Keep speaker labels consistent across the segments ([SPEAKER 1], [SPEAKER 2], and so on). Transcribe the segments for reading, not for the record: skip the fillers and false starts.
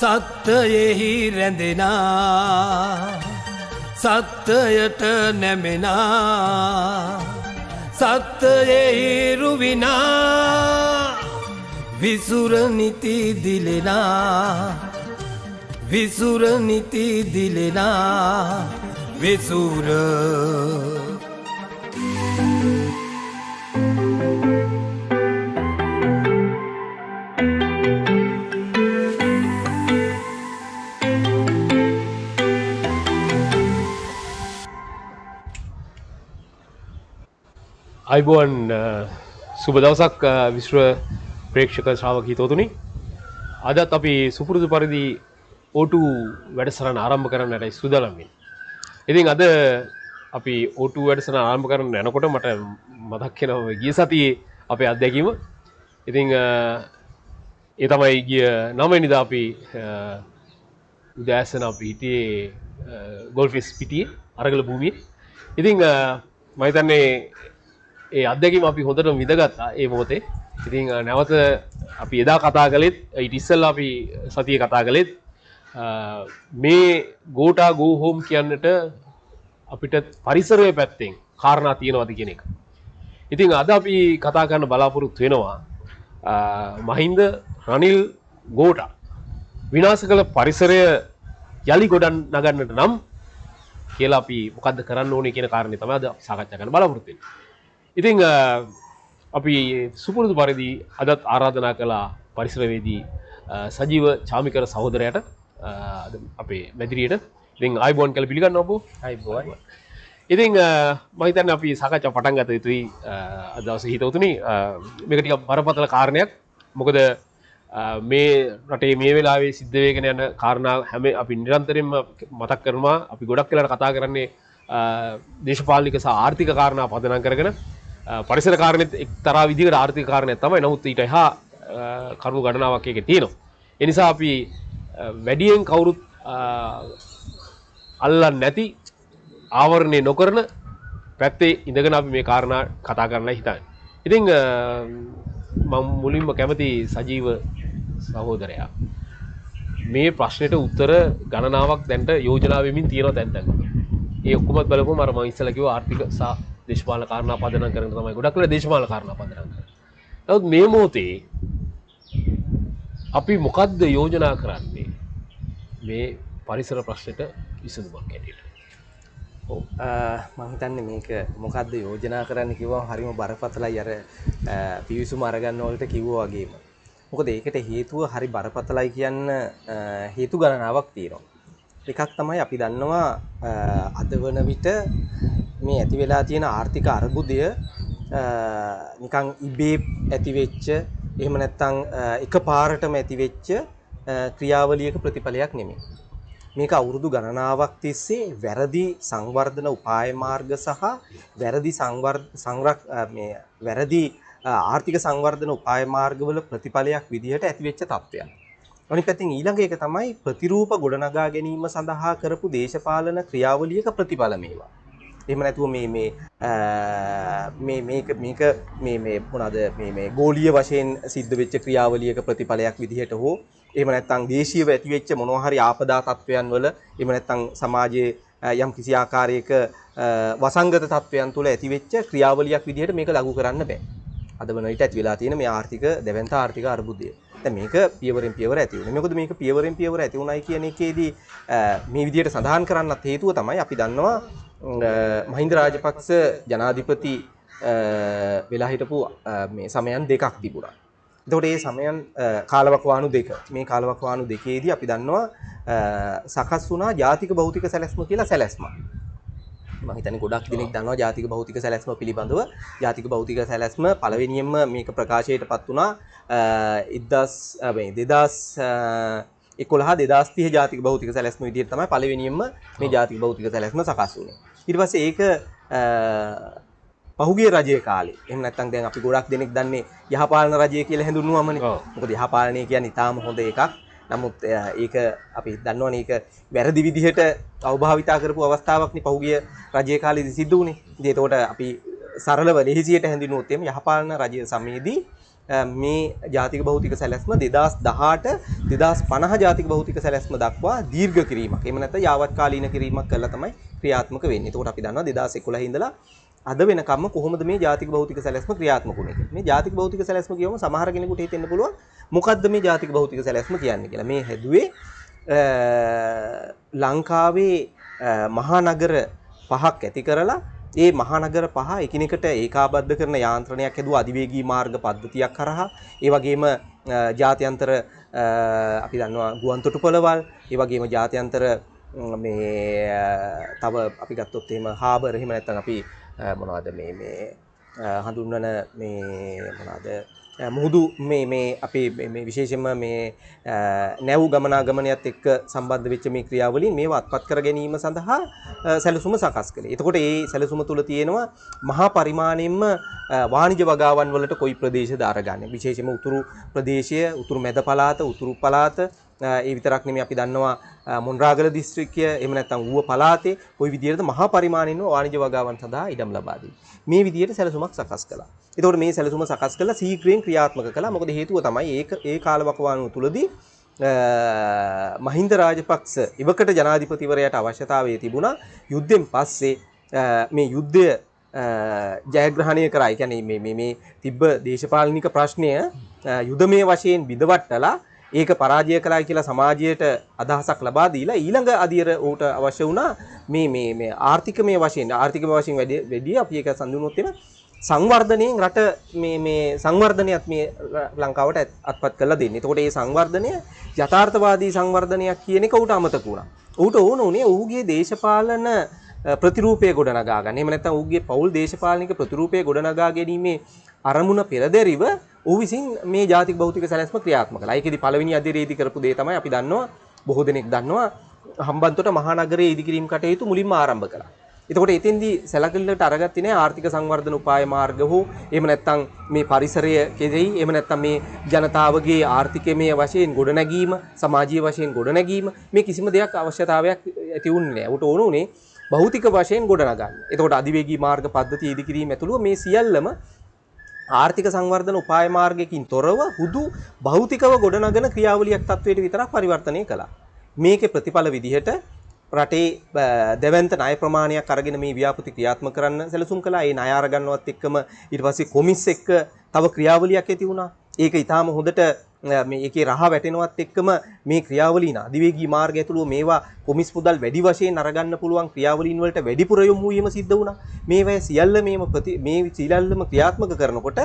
[SPEAKER 1] සත්‍යයෙහි රැඳෙනා සත්‍යයට නැමෙනා සත්‍යයෙහි රුවිනා විසුර නිති දිලෙනා විසුර නිති දිලෙනා විසුර
[SPEAKER 2] අයිබෝන් සුබ දවසක් විශ්ව ප්‍රේක්ෂක ශ්‍රාවක හිතවතුනි අදත් අපි සුපුරුදු පරිදි O2 වැඩසටහන ආරම්භ කරන්නට සූදානම් වෙන්නේ. ඉතින් අද අපි O2 වැඩසටහන ආරම්භ කරන්න යනකොට මට මතක් වෙනවා ගිය සතියේ අපේ අත්දැකීම. ඉතින් ඒ තමයි ගිය 9 වෙනිදා අපි උදෑසන අපි හිටියේ ගෝල්ෆිස් පිටියේ අරගල භූමියේ. ඉතින් මම හිතන්නේ ඒ අත්දැකීම අපි හොඳට විඳගත්තා ඒ මොහොතේ. ඉතින් නැවත අපි එදා කතා කළෙත් ඊට ඉස්සෙල්ලා අපි සතියේ කතා කළෙත් මේ ගෝටා ගෝ හෝම් කියන්නට අපිට පරිසරයේ පැත්තෙන් කාරණා තියෙනවද කියන එක. ඉතින් අද අපි කතා කරන්න බලාපොරොත්තු වෙනවා මහින්ද රනිල් ගෝටා විනාශ කළ පරිසරය යලි ගොඩ නගන්නට නම් කියලා අපි මොකද්ද කරන්න ඕනේ කියන කාරණේ තමයි අද සාකච්ඡා කරන්න බලාපොරොත්තු වෙන්නේ. ඉතින් අපි සුපුරුදු පරිදි අදත් ආරාධනා කළා පරිසරවේදී සජීව චාමිකර සහෝදරයාට අපේ මැදිරියට. ඉතින් ආයිබෝන් කියලා පිළිගන්නවා අපෝ. ආයිබෝන්. ඉතින් මම හිතන්නේ අපි සාකච්ඡා පටන් ගත යුතුයි අද දවසේ හිතවතුනි. මේක ටිකක් බරපතල කාරණයක්. මොකද මේ රටේ මේ වෙලාවේ සිද්ධ වෙගෙන යන කාරණා හැම අපි නිරන්තරයෙන්ම මතක් කරනවා. අපි ගොඩක් වෙලාවට කතා කරන්නේ දේශපාලනික සහ ආර්ථික කාරණා පදනම් කරගෙන පරිසර කාරණෙත් එක්තරා විදිහකට ආර්ථික කාරණයක් තමයි. නමුත් ඊට එහා කරුණු ගණනාවක් එකේ තියෙනවා. ඒ නිසා අපි වැඩියෙන් කවුරුත් අල්ලන්නේ නැති ආවරණය නොකරන පැත්තේ ඉඳගෙන අපි මේ කාරණා කතා කරන්නයි හිතන්නේ. ඉතින් මම මුලින්ම කැමති සජීව සහෝදරයා මේ ප්‍රශ්නෙට උත්තර ගණනාවක් දැන්ට යෝජනා වෙමින් තියෙනවා දැන්. ඒ ඔක්කොමත් බලපුවම අර මම ඉස්සෙල්ලා කිව්වා ආර්ථික සහ දේශපාලන කාරණා පදනම් කරගෙන තමයි ගොඩක් වෙලා දේශපාලන කාරණා පදනම් කරන්නේ. නමුත් මේ මොහොතේ අපි මොකද්ද යෝජනා කරන්නේ මේ පරිසර ප්‍රශ්නෙට විසඳුමක් ඇටියට?
[SPEAKER 3] ඔව් මම හිතන්නේ මේක මොකද්ද යෝජනා කරන්න කිව්වම හරිම බරපතලයි අර පිවිසුම අරගන්න වලට කිව්වා වගේම. මොකද ඒකට හේතුව හරි බරපතලයි කියන්න හේතු ගණනාවක් තියෙනවා. එකක් තමයි අපි දන්නවා අද වන විට මේ ඇති වෙලා තියෙන ආර්ථික අර්බුදය නිකන් ඉබේ ඇති වෙච්ච එහෙම නැත්නම් එකපාරටම ඇති වෙච්ච ක්‍රියාවලියක ප්‍රතිඵලයක් නෙමෙයි. මේක අවුරුදු ගණනාවක් තිස්සේ වැරදි සංවර්ධන උපාය මාර්ග සහ වැරදි වැරදි ආර්ථික සංවර්ධන උපාය මාර්ගවල ප්‍රතිඵලයක් විදිහට ඇති වෙච්ච තත්ත්වයක්. අනිත් පැත්තෙන් ඊළඟ එක තමයි ප්‍රතිරූප ගොඩනගා ගැනීම සඳහා කරපු දේශපාලන ක්‍රියාවලියක ප්‍රතිඵල මේවා. එහෙම නැතුව මේ මොනවාද මේ ගෝලීය වශයෙන් සිද්ධ වෙච්ච ක්‍රියාවලියක ප්‍රතිඵලයක් විදිහට හෝ එහෙම නැත්නම් දේශීයව ඇති වෙච්ච මොනවා හරි ආපදා තත්වයන් වල එහෙම නැත්නම් සමාජයේ යම් කිසි ආකාරයක වසංගත තත්වයන් තුළ ඇති වෙච්ච ක්‍රියාවලියක් විදිහට මේක ලඝු කරන්න බෑ. අද වන විට ඇති වෙලා තියෙන මේ ආර්ථික දැවැන්ත ආර්ථික අර්බුදය. දැන් මේක පියවරෙන් පියවර ඇති වෙනවා. මොකද මේක පියවරෙන් පියවර ඇති උනායි කියන එකේදී මේ විදිහට සඳහන් කරන්නත් හේතුව තමයි අපි දන්නවා මහින්ද රාජපක්ෂ ජනාධිපති වෙලා හිටපු මේ සමයන් දෙකක් තිබුණා. එතකොට මේ සමයන් කාලවකවානු දෙක. මේ කාලවකවානු දෙකේදී අපි දන්නවා සකස් වුණා ජාතික භෞතික සැලැස්ම කියලා සැලැස්මක්. මම හිතන්නේ ගොඩක් දෙනෙක් දන්නවා ජාතික භෞතික සැලැස්ම පිළිබඳව. ජාතික භෞතික සැලැස්ම පළවෙනියෙන්ම මේක ප්‍රකාශයටපත් වුණා 2011 2030 ජාතික භෞතික සැලැස්ම විදිහට තමයි පළවෙනියෙන්ම මේ ජාතික භෞතික සැලැස්ම සකස් වුණේ. ඊට පස්සේ ඒක පහුගිය රජයේ කාලේ එහෙම නැත්නම් දැන් අපි ගොඩක් දෙනෙක් දන්නේ යහපාලන රජය කියලා හැඳින්වුවාමනේ. මොකද යහපාලනය කියන්නේ ඊටාම හොඳ එකක්. නමුත් ඒක අපි දන්නවනේ ඒක වැරදි විදිහට අවභාවිතා කරපු අවස්ථාවක් නේ පහුගිය රජයේ කාලේදී සිද්ධ වුණේ. ඉතින් ඒකට අපි සරලව ලෙහිසියට හැඳින්වුවොත් එimhe යහපාලන රජය සමයේදී මේ ජාතික භෞතික සැලැස්ම 2018 2050 ජාතික භෞතික සැලැස්ම දක්වා දීර්ඝ කිරීමක්. එහෙම නැත්නම් යාවත්කාලීන කිරීමක් කළා තමයි ක්‍රියාත්මක වෙන්නේ. එතකොට අපි දන්නවා 2011 ඉඳලා අද වෙනකම්ම කොහොමද මේ ජාතික භෞතික සැලැස්ම ක්‍රියාත්මක වුනේ කියලා. මේ ජාතික භෞතික සැලැස්ම කියවම සමහර කෙනෙකුට හිතෙන්න පුළුවන් මොකද්ද මේ ජාතික භෞතික සැලැස්ම කියන්නේ කියලා. මේ හැදුවේ ලංකාවේ මහා නගර පහක් ඇති කරලා ඒ මහා නගර පහ එකිනෙකට ඒකාබද්ධ කරන යාන්ත්‍රණයක් හැදුවා අධිවේගී මාර්ග පද්ධතියක් කරහා. ඒ වගේම ජාත්‍යන්තර අපි දන්නවා ගුවන් තොටුපළවල්, ඒ වගේම ජාත්‍යන්තර මේ තව අපි ගත්තොත් එහෙම හාබර් එහෙම නැත්නම් අපි මොනවද මේ හඳුන්වන මේ මොනවද මුහුදු මේ අපි මේ විශේෂයෙන්ම මේ නැව් ගමනාගමනයත් එක්ක සම්බන්ධ වෙච්ච මේ ක්‍රියාවලින් මේවා අත්පත් කර ගැනීම සඳහා සැලසුම සකස් කළේ. එතකොට මේ සැලසුම තුල තියෙනවා මහා පරිමාණයෙන්ම වාණිජ වගාවන් වලට කොයි ප්‍රදේශද අරගන්නේ. විශේෂයෙන්ම උතුරු ප්‍රදේශය, උතුරු මැද පළාත, උතුරු පළාත ඒ විතරක් නෙමෙයි අපි දන්නවා මොන්රාගල දිස්ත්‍රික්කය එහෙම නැත්නම් ඌව පළාතේ කොයි විදිහටද මහා පරිමාණයෙන්ම වාණිජ වගාවන් සඳහා ඉඩම් ලබා දෙන්නේ. මේ විදිහට සැලසුමක් සකස් කළා. එතකොට මේ සැලසුම සකස් කළා ශීඝ්‍රයෙන් ක්‍රියාත්මක කළා. මොකද හේතුව තමයි ඒ කාලවකවානුව තුලදී මහින්ද රාජපක්ෂ ඉවකට ජනාධිපතිවරයාට අවශ්‍යතාවය තිබුණා යුද්ධෙන් පස්සේ මේ යුද්ධය ජයග්‍රහණය කරා. ඒ කියන්නේ මේ තිබ්බ දේශපාලනික ප්‍රශ්නය යුදමය වශයෙන් විදවට්ටලා ඒක පරාජය කළා කියලා සමාජයට අදහසක් ලබා දීලා ඊළඟ අදියර ඌට අවශ්‍ය වුණා මේ ආර්ථිකමය වශයෙන් වැඩි අපි ඒක සම්දුනොත් එන සංවර්ධනයෙන් රට මේ සංවර්ධනයත් මේ ලංකාවට අත්පත් කරලා දෙන්නේ. එතකොට මේ සංවර්ධනය යථාර්ථවාදී සංවර්ධනයක් කියන එක ඌට අමතක වුණා. ඌට ඕන උනේ ඌගේ දේශපාලන ප්‍රතිරූපය ගොඩනගා ගන්න. එහෙම නැත්නම් ඌගේ පෞල් දේශපාලනික ප්‍රතිරූපය ගොඩනගා ගැනීමේ අරමුණ පෙරදැරිව ඌ විසින් මේ ජාතික භෞතික සැලැස්ම ක්‍රියාත්මක කළා. ඒකෙදි පළවෙනි අධිරේදී කරපු දේ තමයි අපි දන්නවා බොහෝ දෙනෙක් දන්නවා හම්බන්තොට මහා නගරයේ ඉදිකිරීම කටයුතු මුලින්ම ආරම්භ කළා. එතකොට එතෙන්දී සැලකිල්ලට අරගත්තේ නැහැ ආර්ථික සංවර්ධන උපාය මාර්ග හෝ එහෙම නැත්නම් මේ පරිසරය කෙරෙහි එහෙම නැත්නම් මේ ජනතාවගේ ආර්ථිකමය වශයෙන් ගොඩනැගීම, සමාජීය වශයෙන් ගොඩනැගීම මේ කිසිම දෙයක් අවශ්‍යතාවයක් ඇති වුණේ නැහැ. ඌට ඕන උනේ භෞතික වශයෙන් ගොඩනගන්න. එතකොට අධිවේගී මාර්ග පද්ධතිය ඉදිකිරීම ඇතුළුව මේ සියල්ලම ආර්ථික සංවර්ධන උපාය මාර්ගයකින් තොරව හුදු භෞතිකව ගොඩනගන ක්‍රියාවලියක් තත්වයට විතරක් පරිවර්තනය කළා. මේකේ ප්‍රතිඵල විදිහට රටේ දෙවන්ත ණය ප්‍රමාණයක් අරගෙන මේ ව්‍යාපෘති ක්‍රියාත්මක කරන්න සැලසුම් කළා. ඒ ණය අරගන්නවත් එක්කම ඊට පස්සේ කොමිස් එක්ක තව ක්‍රියාවලියක් ඇති වුණා. ඒක ඊටාම හොඳට මේ ඒකේ රහ වැටෙනවත් එක්කම මේ ක්‍රියාවලීන අධිවේගී මාර්ගය ඇතුළු මේවා කොමිස් මුදල් වැඩි වශයෙන් අරගන්න පුළුවන් ක්‍රියාවලීන් වලට වැඩිපුර යොමු වීම සිද්ධ වුණා. මේවා සියල්ල මේ සියල්ලම ක්‍රියාත්මක කරනකොට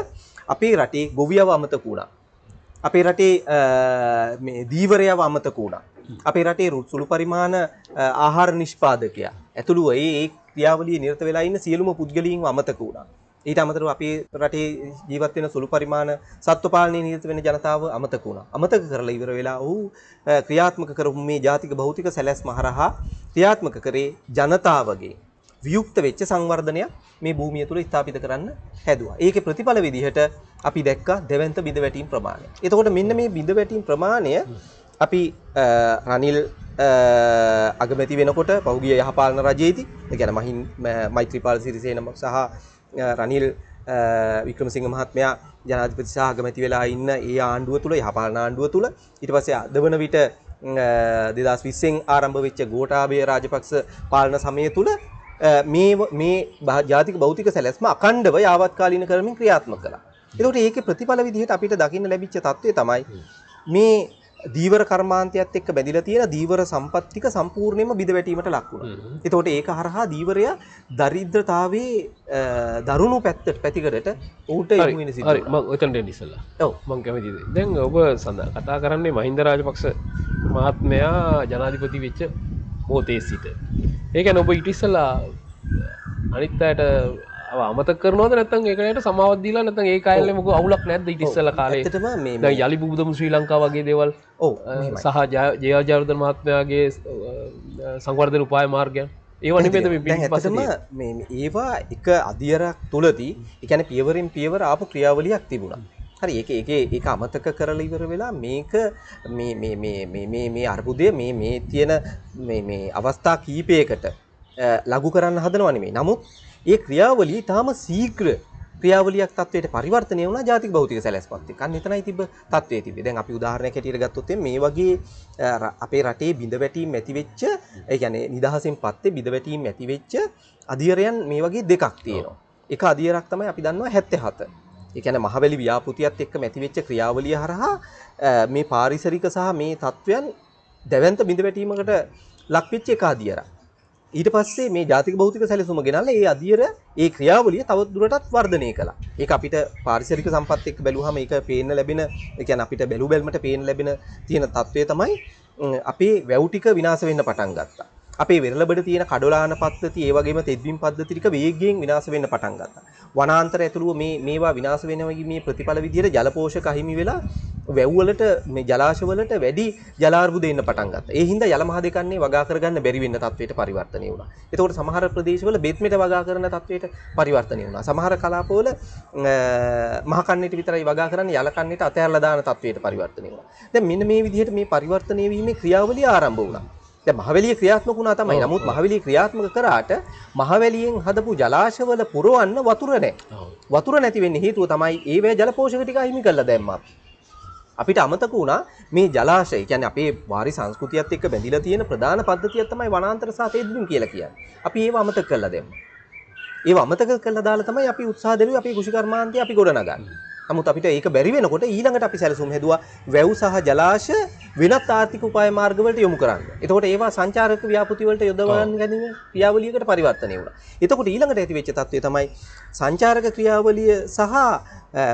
[SPEAKER 3] අපේ රටේ ගොවියව අමතක වුණා. අපේ රටේ මේ දීවරයව අමතක වුණා. අපේ රටේ සුළු පරිමාණ ආහාර නිෂ්පාදකයා ඇතුළු ඒ ක්‍රියාවලියේ නිරත වෙලා ඉන්න සියලුම පුද්ගලයන්ව අමතක වුණා. ඊට අමතරව අපේ රටේ ජීවත් වෙන සුළු පරිමාණ සත්ව පාලනයේ නිරත වෙන ජනතාව අමතක වුණා. අමතක කරලා ඉවර වෙලා ඔහු ක්‍රියාත්මක කරපු මේ ජාතික භෞතික සැලැස්ම හරහා ක්‍රියාත්මක කරේ ජනතාවගේ වියුක්ත වෙච්ච සංවර්ධනයක් මේ භූමිය තුල ස්ථාපිත කරන්න හැදුවා. ඒකේ ප්‍රතිඵල විදිහට අපි දැක්කා දෙවන්ත බිඳවැටීම් ප්‍රමාණය. එතකොට මෙන්න මේ බිඳවැටීම් ප්‍රමාණය අපි රනිල් අගමැති වෙනකොට පහුගිය යහපාලන රජයේදී ඒ කියන්නේ මෛත්‍රීපාල සිරිසේන සහ රනිල් වික්‍රමසිංහ මහත්මයා ජනාධිපති සහ අගමැති වෙලා ඉන්න ඒ ආණ්ඩුව තුල යහපාලන ආණ්ඩුව තුල ඊට පස්සේ අද වන විට 2020න් ආරම්භ වෙච්ච ගෝඨාභය රාජපක්ෂ පාලන සමය තුල මේ ජාතික භෞතික සැලැස්ම අඛණ්ඩව යාවත්කාලීන කරමින් ක්‍රියාත්මක කළා. ඒකට ඒකේ ප්‍රතිඵල විදිහට අපිට දකින්න ලැබිච්ච තත්ත්වය තමයි මේ දීවර කර්මාන්තයත් එක්ක බැඳිලා තියෙන දීවර සම්පත් ටික සම්පූර්ණයෙන්ම බිඳවැටීමට ලක් වුණා. ඒතකොට ඒක හරහා දීවරයා දරිද්‍රතාවයේ දරුණු පැතිකඩට ඌට යොමු වෙන සිද්ධ වුණා.
[SPEAKER 2] මම ඔතනට එන්න ඉස්සලා. ඔව් මම කැමතිද. දැන් ඔබ කතා කරන්නේ මහින්ද රාජපක්ෂ මහත්මයා ජනාධිපති වෙච්ච මොහොතේ සිට. ඒ කියන්නේ ඔබ ඊට ඉස්සලා අනිත් අයට අමතක කරනවද නැත්නම් ඒකට සමාවක් දීලා නැත්නම් ඒ කාලේ මොකද අවුලක් නැද්ද ඊට ඉස්සෙල්ලා කාලේ
[SPEAKER 3] ඇත්තටම මේ
[SPEAKER 2] දැන් යලි බුදුදම ශ්‍රී ලංකාව වගේ දේවල්
[SPEAKER 3] ඔව්
[SPEAKER 2] සහ ජයවර්ධන මහත්මයාගේ සංවර්ධන උපාය මාර්ගයන් ඒවා නෙමෙයිද මේ
[SPEAKER 3] පිටිපස්සම මේ ඒවා එක අධියරක් තුලදී ඒ කියන්නේ පියවරින් පියවර ආපු ක්‍රියාවලියක් තිබුණා. හරි ඒක අමතක කරලා ඉවර වෙලා මේක මේ අර්බුදය මේ තියෙන මේ අවස්ථා කීපයකට ලඝු කරන්න හදනව නෙමෙයි. නමුත් ඒ ක්‍රියාවලිය තාම ශීඝ්‍ර ක්‍රියාවලියක් තත්වයට පරිවර්තනය වුණා ජාතික භෞතික සැලැස්මත් එක්ක. අන්න එතනයි තිබ්බ තත්වයේ තිබ්බේ. දැන් අපි උදාහරණයක් හැටියට ගත්තොත් මේ වගේ අපේ රටේ බිඳවැටීම් ඇති වෙච්ච, ඒ කියන්නේ නිදහසෙන් පස්සේ බිඳවැටීම් ඇති වෙච්ච අධියරයන් මේ වගේ දෙකක් තියෙනවා. එක අධියරක් තමයි අපි දන්නවා 77. ඒ කියන්නේ මහවැලි ව්‍යාපෘතියත් එක්ක ඇති වෙච්ච ක්‍රියාවලිය හරහා මේ පාරිසරික සහ මේ තත්වයන් දැවැන්ත බිඳවැටීමකට ලක් වෙච්ච එක අධියරක්. ඊට පස්සේ මේ ජාතික භෞතික සැලසුම ගෙනල්ලා ඒ අධියර ඒ ක්‍රියාවලිය තව දුරටත් වර්ධනය කළා. ඒක අපිට පාරිසරික සම්පත් එක්ක බැලුවහම ඒක පේන්න ලැබෙන, ඒ කියන්නේ අපිට බැලු බැලමට පේන්න ලැබෙන තියෙන තත්වය තමයි අපේ වැව් ටික විනාශ වෙන්න පටන් ගත්තා. අපේ වෙරළබඩ තියෙන කඩොලාන පද්ධති, ඒ වගේම තෙත්බිම් පද්ධති ටික වේගයෙන් විනාශ වෙන්න පටන් ගත්තා. වනාන්තර ඇතුළුව මේවා විනාශ වෙනවා මේ ප්‍රතිඵල විදිහට ජල පෝෂක අහිමි වෙලා වැව් වලට මේ ජලාශ වලට වැඩි ජලාර්බුද එන්න පටන් ගත්තා. ඒ හින්දා යල මහ දෙකන්නේ වගා කරගන්න බැරි වෙන්න තත්වයට පරිවර්තනය වුණා. ඒතකොට සමහර ප්‍රදේශවල බෙත් මෙට වගා කරන තත්වයට පරිවර්තනය වුණා. සමහර කලාපවල මහ කන්නේට විතරයි වගා කරන්නේ, යල කන්නේට අතහැරලා දාන තත්වයට පරිවර්තනය වුණා. දැන් මෙන්න මේ විදිහට මේ පරිවර්තනය වීමේ ක්‍රියාවලිය ආරම්භ වුණා. දැන් මහවැලිය ක්‍රියාත්මක වුණා තමයි. නමුත් මහවැලිය ක්‍රියාත්මක කරාට මහවැලියෙන් හදපු ජලාශවල පුරවන්න වතුර නැහැ. වතුර නැති වෙන්නේ හේතුව තමයි ඒවැ ජල පෝෂක ටික අහිමි කරලා දැම්මා. අපිට අමතක වුණා මේ ජලාශය කියන්නේ අපේ වාරි සංස්කෘතියත් එක්ක බැඳිලා තියෙන ප්‍රධාන පද්ධතියක් තමයි වනාන්තර සහ තෙත්බිම් කියලා කියන්නේ. අපි ඒව අමතක කරලා දැම්මා. ඒව අමතක කරලා දාලා තමයි අපි උත්සාහ දෙන්නේ අපේ කෘෂිකර්මාන්තය අපි ගොඩනගන්නේ. නමුත් අපිට ඒක බැරි වෙනකොට ඊළඟට අපි සැලසුම් හැදුවා වැව් සහ ජලාශ වෙනත් ආර්ථික උපාය මාර්ග වලට යොමු කරන්න. එතකොට ඒවා සංචාරක ව්‍යාපෘති වලට යොදවන්න ගැනීම ක්‍රියාවලියකට පරිවර්තනය වුණා. එතකොට ඊළඟට ඇති වෙච්ච තත්ත්වය තමයි සංචාරක ක්‍රියාවලිය සහ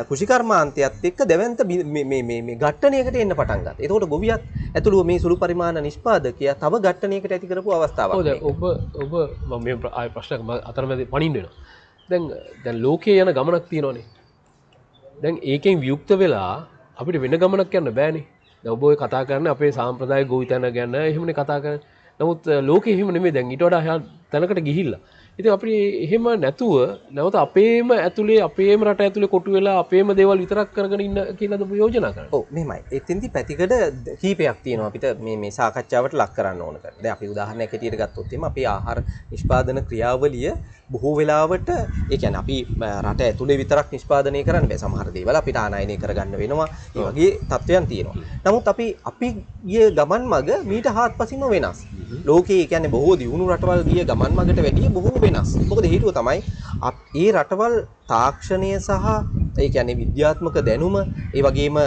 [SPEAKER 3] කෘෂිකර්මාන්තයත් එක්ක දැවැන්ත මේ ඝට්ටණයකට එන්න පටන් ගත්තා. එතකොට ගොවියත් ඇතුළුව මේ සුළු පරිමාණ නිෂ්පාදකයා තව ඝට්ටණයකට ඇති කරපු අවස්ථාවක්.
[SPEAKER 2] ඔබ මම මේ ආය ප්‍රශ්නයක් අතරමැද පණින්න වෙනවා. දැන් ලෝකයේ යන ගමනක් තියෙනවනේ. දැන් ඒකෙන් වියුක්ත වෙලා අපිට වෙන ගමනක් යන්න බෑනේ. දැන් ඔබ ඔය කතා කරන්නේ අපේ සාම්ප්‍රදායික ගොවිතැන ගැන එහෙමනේ කතා කරන්නේ. නමුත් ලෝකෙ එහෙම නෙමෙයි. දැන් ඊට වඩා තැනකට ගිහිල්ලා. ඉතින් අපිට එහෙම නැතුව නැවත අපේම ඇතුලේ අපේම රට ඇතුලේ කොටු වෙලා අපේම දේවල් විතරක් කරගෙන ඉන්න කියලාද ඔබ යෝජනා කරන්නේ?
[SPEAKER 3] ඔව් මෙහෙමයි. එතෙන්දි පැතිකඩ කීපයක් තියෙනවා අපිට මේ සාකච්ඡාවට ලක් කරන්න ඕන කරලා. දැන් අපි උදාහරණයක් හැටියට ගත්තොත් එimhe අපේ ආහාර නිෂ්පාදන ක්‍රියාවලිය බොහෝ වෙලාවට ඒ කියන්නේ අපි රට ඇතුලේ විතරක් නිෂ්පාදනය කරන්න බෑ. සමහර දේවල් අපිට ආනයනය කරගන්න වෙනවා. ඒ වගේ තත්ත්වයන් තියෙනවා. නමුත් අපි ගිය ගමන් මඟ මීට හාත්පසින්ම වෙනස්. ලෝකයේ කියන්නේ බොහෝ දියුණු රටවල් ගිය ගමන් මඟට වැඩිය බොහෝ වෙනස්. මොකද හේතුව තමයි ඒ රටවල් තාක්ෂණය සහ ඒ කියන්නේ විද්‍යාත්මක දැනුම, ඒ වගේම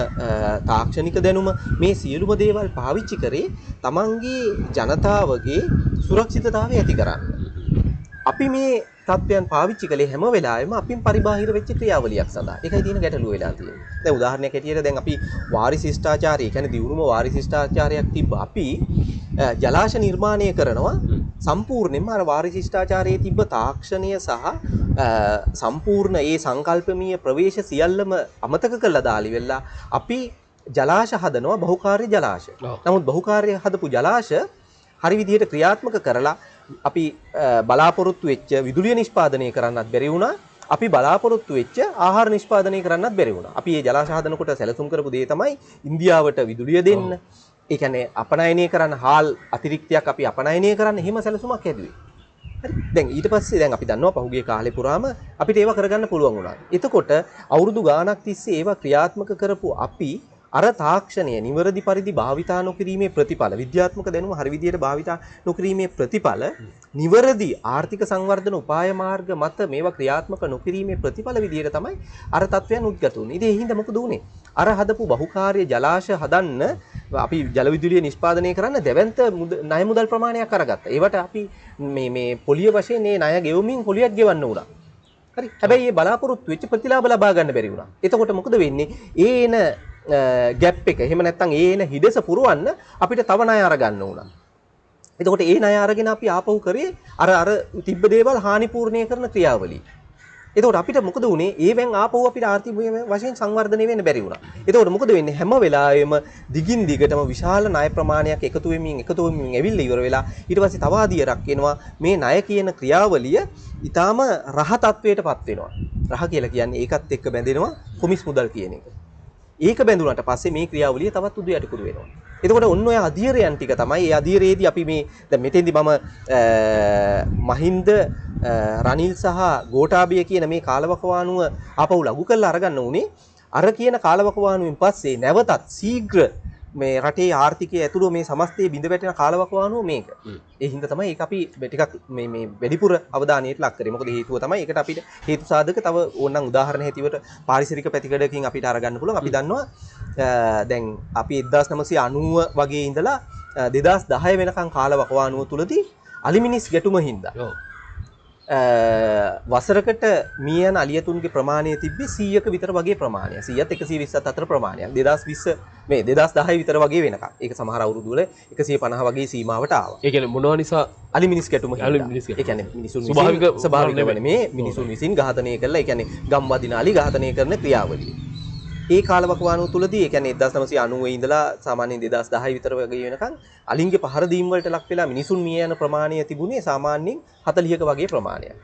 [SPEAKER 3] තාක්ෂණික දැනුම මේ සියලුම දේවල් පාවිච්චි කරේ තමන්ගේ ජනතාවගේ සුරක්ෂිතතාවය ඇති කරන්න. අපි මේ තත්ත්වයන් පාවිච්චි කළේ හැම වෙලාවෙම අපින් පරිබාහිර වෙච්ච ක්‍රියාවලියක් සඳහා. ඒකයි තියෙන ගැටලුව වෙලා තියෙන්නේ. දැන් උදාහරණයක් හැටියට දැන් අපි වාරි ශිෂ්ටාචාරය, කියන්නේ දියුණුම වාරි ශිෂ්ටාචාරයක් තිබ්බ අපි ජලාශ නිර්මාණය කරනවා සම්පූර්ණයෙන්ම අර වාරි ශිෂ්ටාචාරයේ තිබ්බ තාක්ෂණය සහ සම්පූර්ණ ඒ සංකල්පමීය ප්‍රවේශ සියල්ලම අමතක කරලා දාලි වෙලා අපි ජලාශ හදනවා බහුකාර්ය ජලාශ. නමුත් බහුකාර්ය හදපු ජලාශ හරි විදිහට ක්‍රියාත්මක කරලා අපි බලාපොරොත්තු වෙච්ච විදුලිය නිෂ්පාදනය කරන්නත් බැරි වුණා. අපි බලාපොරොත්තු වෙච්ච ආහාර නිෂ්පාදනය කරන්නත් බැරි වුණා. අපි මේ ජලාශ හදනකොට සැලසුම් කරපු දේ තමයි ඉන්දියාවට විදුලිය දෙන්න. ඒ කියන්නේ අපනයනය කරන්න හාල් අතිරික්තයක් අපි අපනයනය කරන්න එහෙම සැලසුමක් හැදුවේ. හරි. දැන් ඊට පස්සේ දැන් අපි දන්නවා පහුගිය කාලේ පුරාම අපිට ඒවා කරගන්න පුළුවන් වුණා. එතකොට අවුරුදු ගාණක් තිස්සේ ඒවා ක්‍රියාත්මක කරපු අපි අර තාක්ෂණය නිවැරදි පරිදි භාවිතා නොකිරීමේ ප්‍රතිඵල, විද්‍යාත්මක දැනුම හරි විදියට භාවිතා නොකිරීමේ ප්‍රතිඵල, නිවැරදි ආර්ථික සංවර්ධන උපාය මාර්ග මත මේවා ක්‍රියාත්මක නොකිරීමේ ප්‍රතිඵල විදියට තමයි අර තත්වයන් උද්ගත වුනේ. ඉතින් ඒ හින්දා මොකද උනේ? අර හදපු බහුකාර්ය ජලාශ හදන්න අපි ජල විදුලිය නිෂ්පාදනය කරන්න දැවැන්ත ණය මුදල් ප්‍රමාණයක් අරගත්තා. ඒවට අපි මේ පොලිය වශයෙන් මේ ණය ගෙවමින් පොලියක් ගෙවන්න උනා. හරි. හැබැයි මේ බලාපොරොත්තු වෙච්ච ප්‍රතිලාභ ලබා ගන්න බැරි වුණා. එතකොට මොකද වෙන්නේ? ඒන ගැප් එක එහෙම නැත්නම් ඒන හිඩස පුරවන්න අපිට තව ණය අරගන්න උනා. එතකොට ඒ ණය අරගෙන අපි ආපහු කරේ අර තිබ්බ දේවල් හානිපූර්ණය කරන ක්‍රියාවලිය. එතකොට අපිට මොකද වුනේ? ඒවෙන් ආපහු අපිට ආර්ථික වශයෙන් සංවර්ධනය වෙන්න බැරි වුණා. එතකොට මොකද වෙන්නේ? හැම වෙලාවෙම දිගින් දිගටම විශාල ණය ප්‍රමාණයක් එකතු වෙමින් ඇවිල්ලා ඉවර වෙලා ඊට පස්සේ තව ආදියරක් එනවා. මේ ණය කියන ක්‍රියාවලිය ඊටාම රහ තත්වයටපත් වෙනවා. රහ කියලා කියන්නේ ඒකත් එක්ක බැඳෙනවා කොමිස් මුදල් කියන එක. ඒක බැඳුනට පස්සේ මේ ක්‍රියාවලිය තවත් උදු යටිකුරු වෙනවා. එතකොට ඔන්න ඔය අධීරයන් ටික තමයි ඒ අධීරයේදී අපි මේ දැන් මෙතෙන්දි මම මහින්ද රනිල් සහ ගෝඨාභය කියන මේ කාලවකවානුව ආපහු ලඝු කරලා අරගන්න උනේ අර කියන කාලවකවානුවෙන් පස්සේ නැවතත් ශීඝ්‍ර මේ රටේ ආර්ථිකය ඇතුළු මේ සමස්තයේ බිඳ වැටෙන කාලවකවානුව මේක. ඒ හින්දා තමයි ඒක අපි ටිකක් මේ වැඩිපුර අවධානයට ලක් කරේ. මොකද හේතුව තමයි ඒකට අපිට හේතු සාධක තව ඕනනම් උදාහරණ හැටියට පාරිසරික පැතිකඩකින් අපිට අරගන්න පුළුවන්. අපි දන්නවා දැන් අපි 1990 වගේ ඉඳලා 2010 වෙනකන් කාලවකවානුව තුලදී අලිමිනිස් ගැටුම හින්දා වසරකට මිය යන අලියතුන්ගේ ප්‍රමාණය තිබ්බේ 100ක විතර වගේ ප්‍රමාණයක්. 100ත් 120ත් අතර ප්‍රමාණයක්. 2020 මේ 2010 විතර වගේ වෙනකම්. ඒක සමහර අවුරුදු වල 150 වගේ සීමාවට ආවා.
[SPEAKER 2] ඒ කියන්නේ මොනවා නිසා
[SPEAKER 3] අලිමිනිස් ගැටුම හින්දා. ඒ කියන්නේ මිනිසුන් ස්වභාවික වෙන්නේ මේ මිනිසුන් විසින් ඝාතනය කරලා ඒ කියන්නේ ගම් වදිනාලි ඝාතනය කරන ක්‍රියාවලිය. ඒ කාලවකවානුව තුලදී ඒ කියන්නේ 1990 ඉඳලා සාමාන්‍යයෙන් 2010 විතර වගේ වෙනකන් අලින්ගේ පහර දීම් වලට ලක් වෙලා මිනිසුන් මිය යන ප්‍රමාණය තිබුණේ සාමාන්‍යයෙන් 40ක වගේ ප්‍රමාණයක්.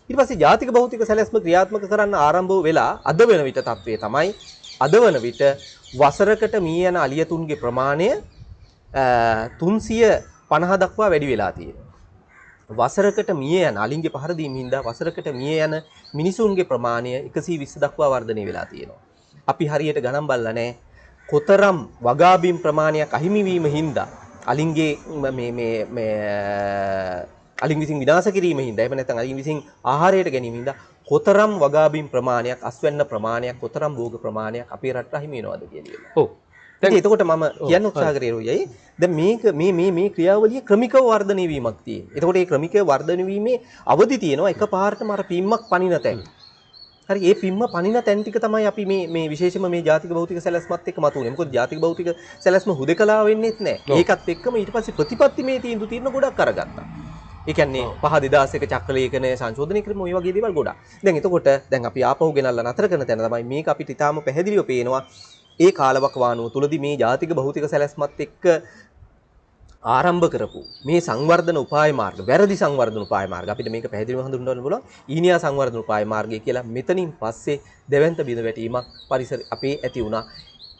[SPEAKER 3] ඊට පස්සේ ජාතික භෞතික සැලැස්ම ක්‍රියාත්මක කරන්න ආරම්භ වෙලා අද වෙන විට තත්ත්වය තමයි අද වන විට වසරකට මිය යන අලියතුන්ගේ ප්‍රමාණය 350 දක්වා වැඩි වෙලා තියෙනවා. වසරකට මිය යන අලින්ගේ පහර දීම් හින්දා වසරකට මිය යන මිනිසුන්ගේ ප්‍රමාණය 120 දක්වා වර්ධනය වෙලා තියෙනවා. අපි හරියට ගණන් බලලා නැහැ කොතරම් වගාබිම් ප්‍රමාණයක් අහිමි වීම හින්දා අලින්ගේ මේ අලින් විසින් විනාශ කිරීම හින්දා එහෙම නැත්නම් අලින් විසින් ආහාරයට ගැනීම හින්දා කොතරම් වගාබිම් ප්‍රමාණයක් අස්වැන්න ප්‍රමාණයක් කොතරම් භෝග ප්‍රමාණයක් අපේ රටට අහිමි වෙනවද කියලා.
[SPEAKER 2] ඔව්.
[SPEAKER 3] දැන් එතකොට මම කියන්න උත්සාහ කරේ රොයයි දැන් මේක මේ ක්‍රියාවලිය ක්‍රමිකව වර්ධනය වීමක් තියෙනවා. එතකොට මේ ක්‍රමිකව වර්ධනය වීමේ අවදි තියෙනවා එකපාරටම අර පිම්මක් පනින තැන. හරි මේ පිම්ම පනින තැන් ටික තමයි අපි මේ විශේෂම මේ ජාතික භෞතික සැලැස්මත් එක්ක මතුවන්නේ. මොකද ජාතික භෞතික සැලැස්ම හුදකලා වෙන්නේත් නැහැ. ඒකත් එක්කම ඊට පස්සේ ප්‍රතිපත්ති මේ තීන්දුව తీරන ගොඩක් අරගත්තා. ඒ කියන්නේ පහ 2001 චක්‍රලේඛනය සංශෝධනය කිරීම ඔය වගේ දේවල් ගොඩක්. දැන් එතකොට දැන් අපි ආපහු ගෙනල්ලා නතර කරන තැන තමයි මේක අපිට ඊටාම පැහැදිලිව පේනවා. ඒ කාලවකවානුව තුලදී මේ ජාතික භෞතික සැලැස්මත් එක්ක ආරම්භ කරපු මේ සංවර්ධන උපාය මාර්ග වැරදි සංවර්ධන උපාය මාර්ග අපිට මේක පැහැදිලිව හඳුන්වන්න පුළුවන් ඊනියා සංවර්ධන උපාය මාර්ගය කියලා මෙතනින් පස්සේ දෙවන්ත බිඳ වැටීමක් පරිසර අපේ ඇති වුණා.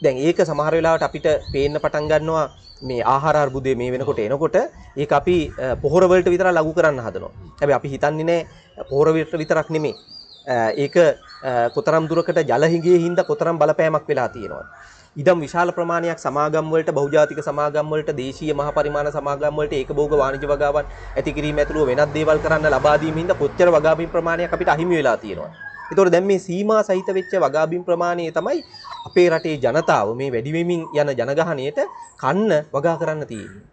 [SPEAKER 3] දැන් ඒක සමහර වෙලාවට අපිට පේන්න පටන් ගන්නවා මේ ආහාර අර්බුදය මේ වෙනකොට එනකොට ඒක අපි පොහොර වලට විතර ලඝු කරන්න හදනවා. හැබැයි අපි හිතන්නේ නැහැ පොහොර වලට විතරක් නෙමෙයි. ඒක කොතරම් දුරකට ජල හිඟේ හින්දා කොතරම් බලපෑමක් වෙලා තියෙනවද? ඉදම් විශාල ප්‍රමාණයක් සමාගම් වලට බහුජාතික සමාගම් වලට දේශීය මහ පරිමාණ සමාගම් වලට ඒකභෝග වාණිජ්‍ය වගාවන් ඇති කිරීම ඇතුළු වෙනත් දේවල් කරන්න ලබා දීම හින්දා කොච්චර වගාබිම් ප්‍රමාණයක් අපිට අහිමි වෙලා තියෙනවද? ඒතකොට දැන් මේ සීමා සහිත වෙච්ච වගාබිම් ප්‍රමාණය තමයි අපේ රටේ ජනතාව මේ වැඩි වෙමින් යන ජනගහණයට කන්න වගා කරන්න තියෙන්නේ.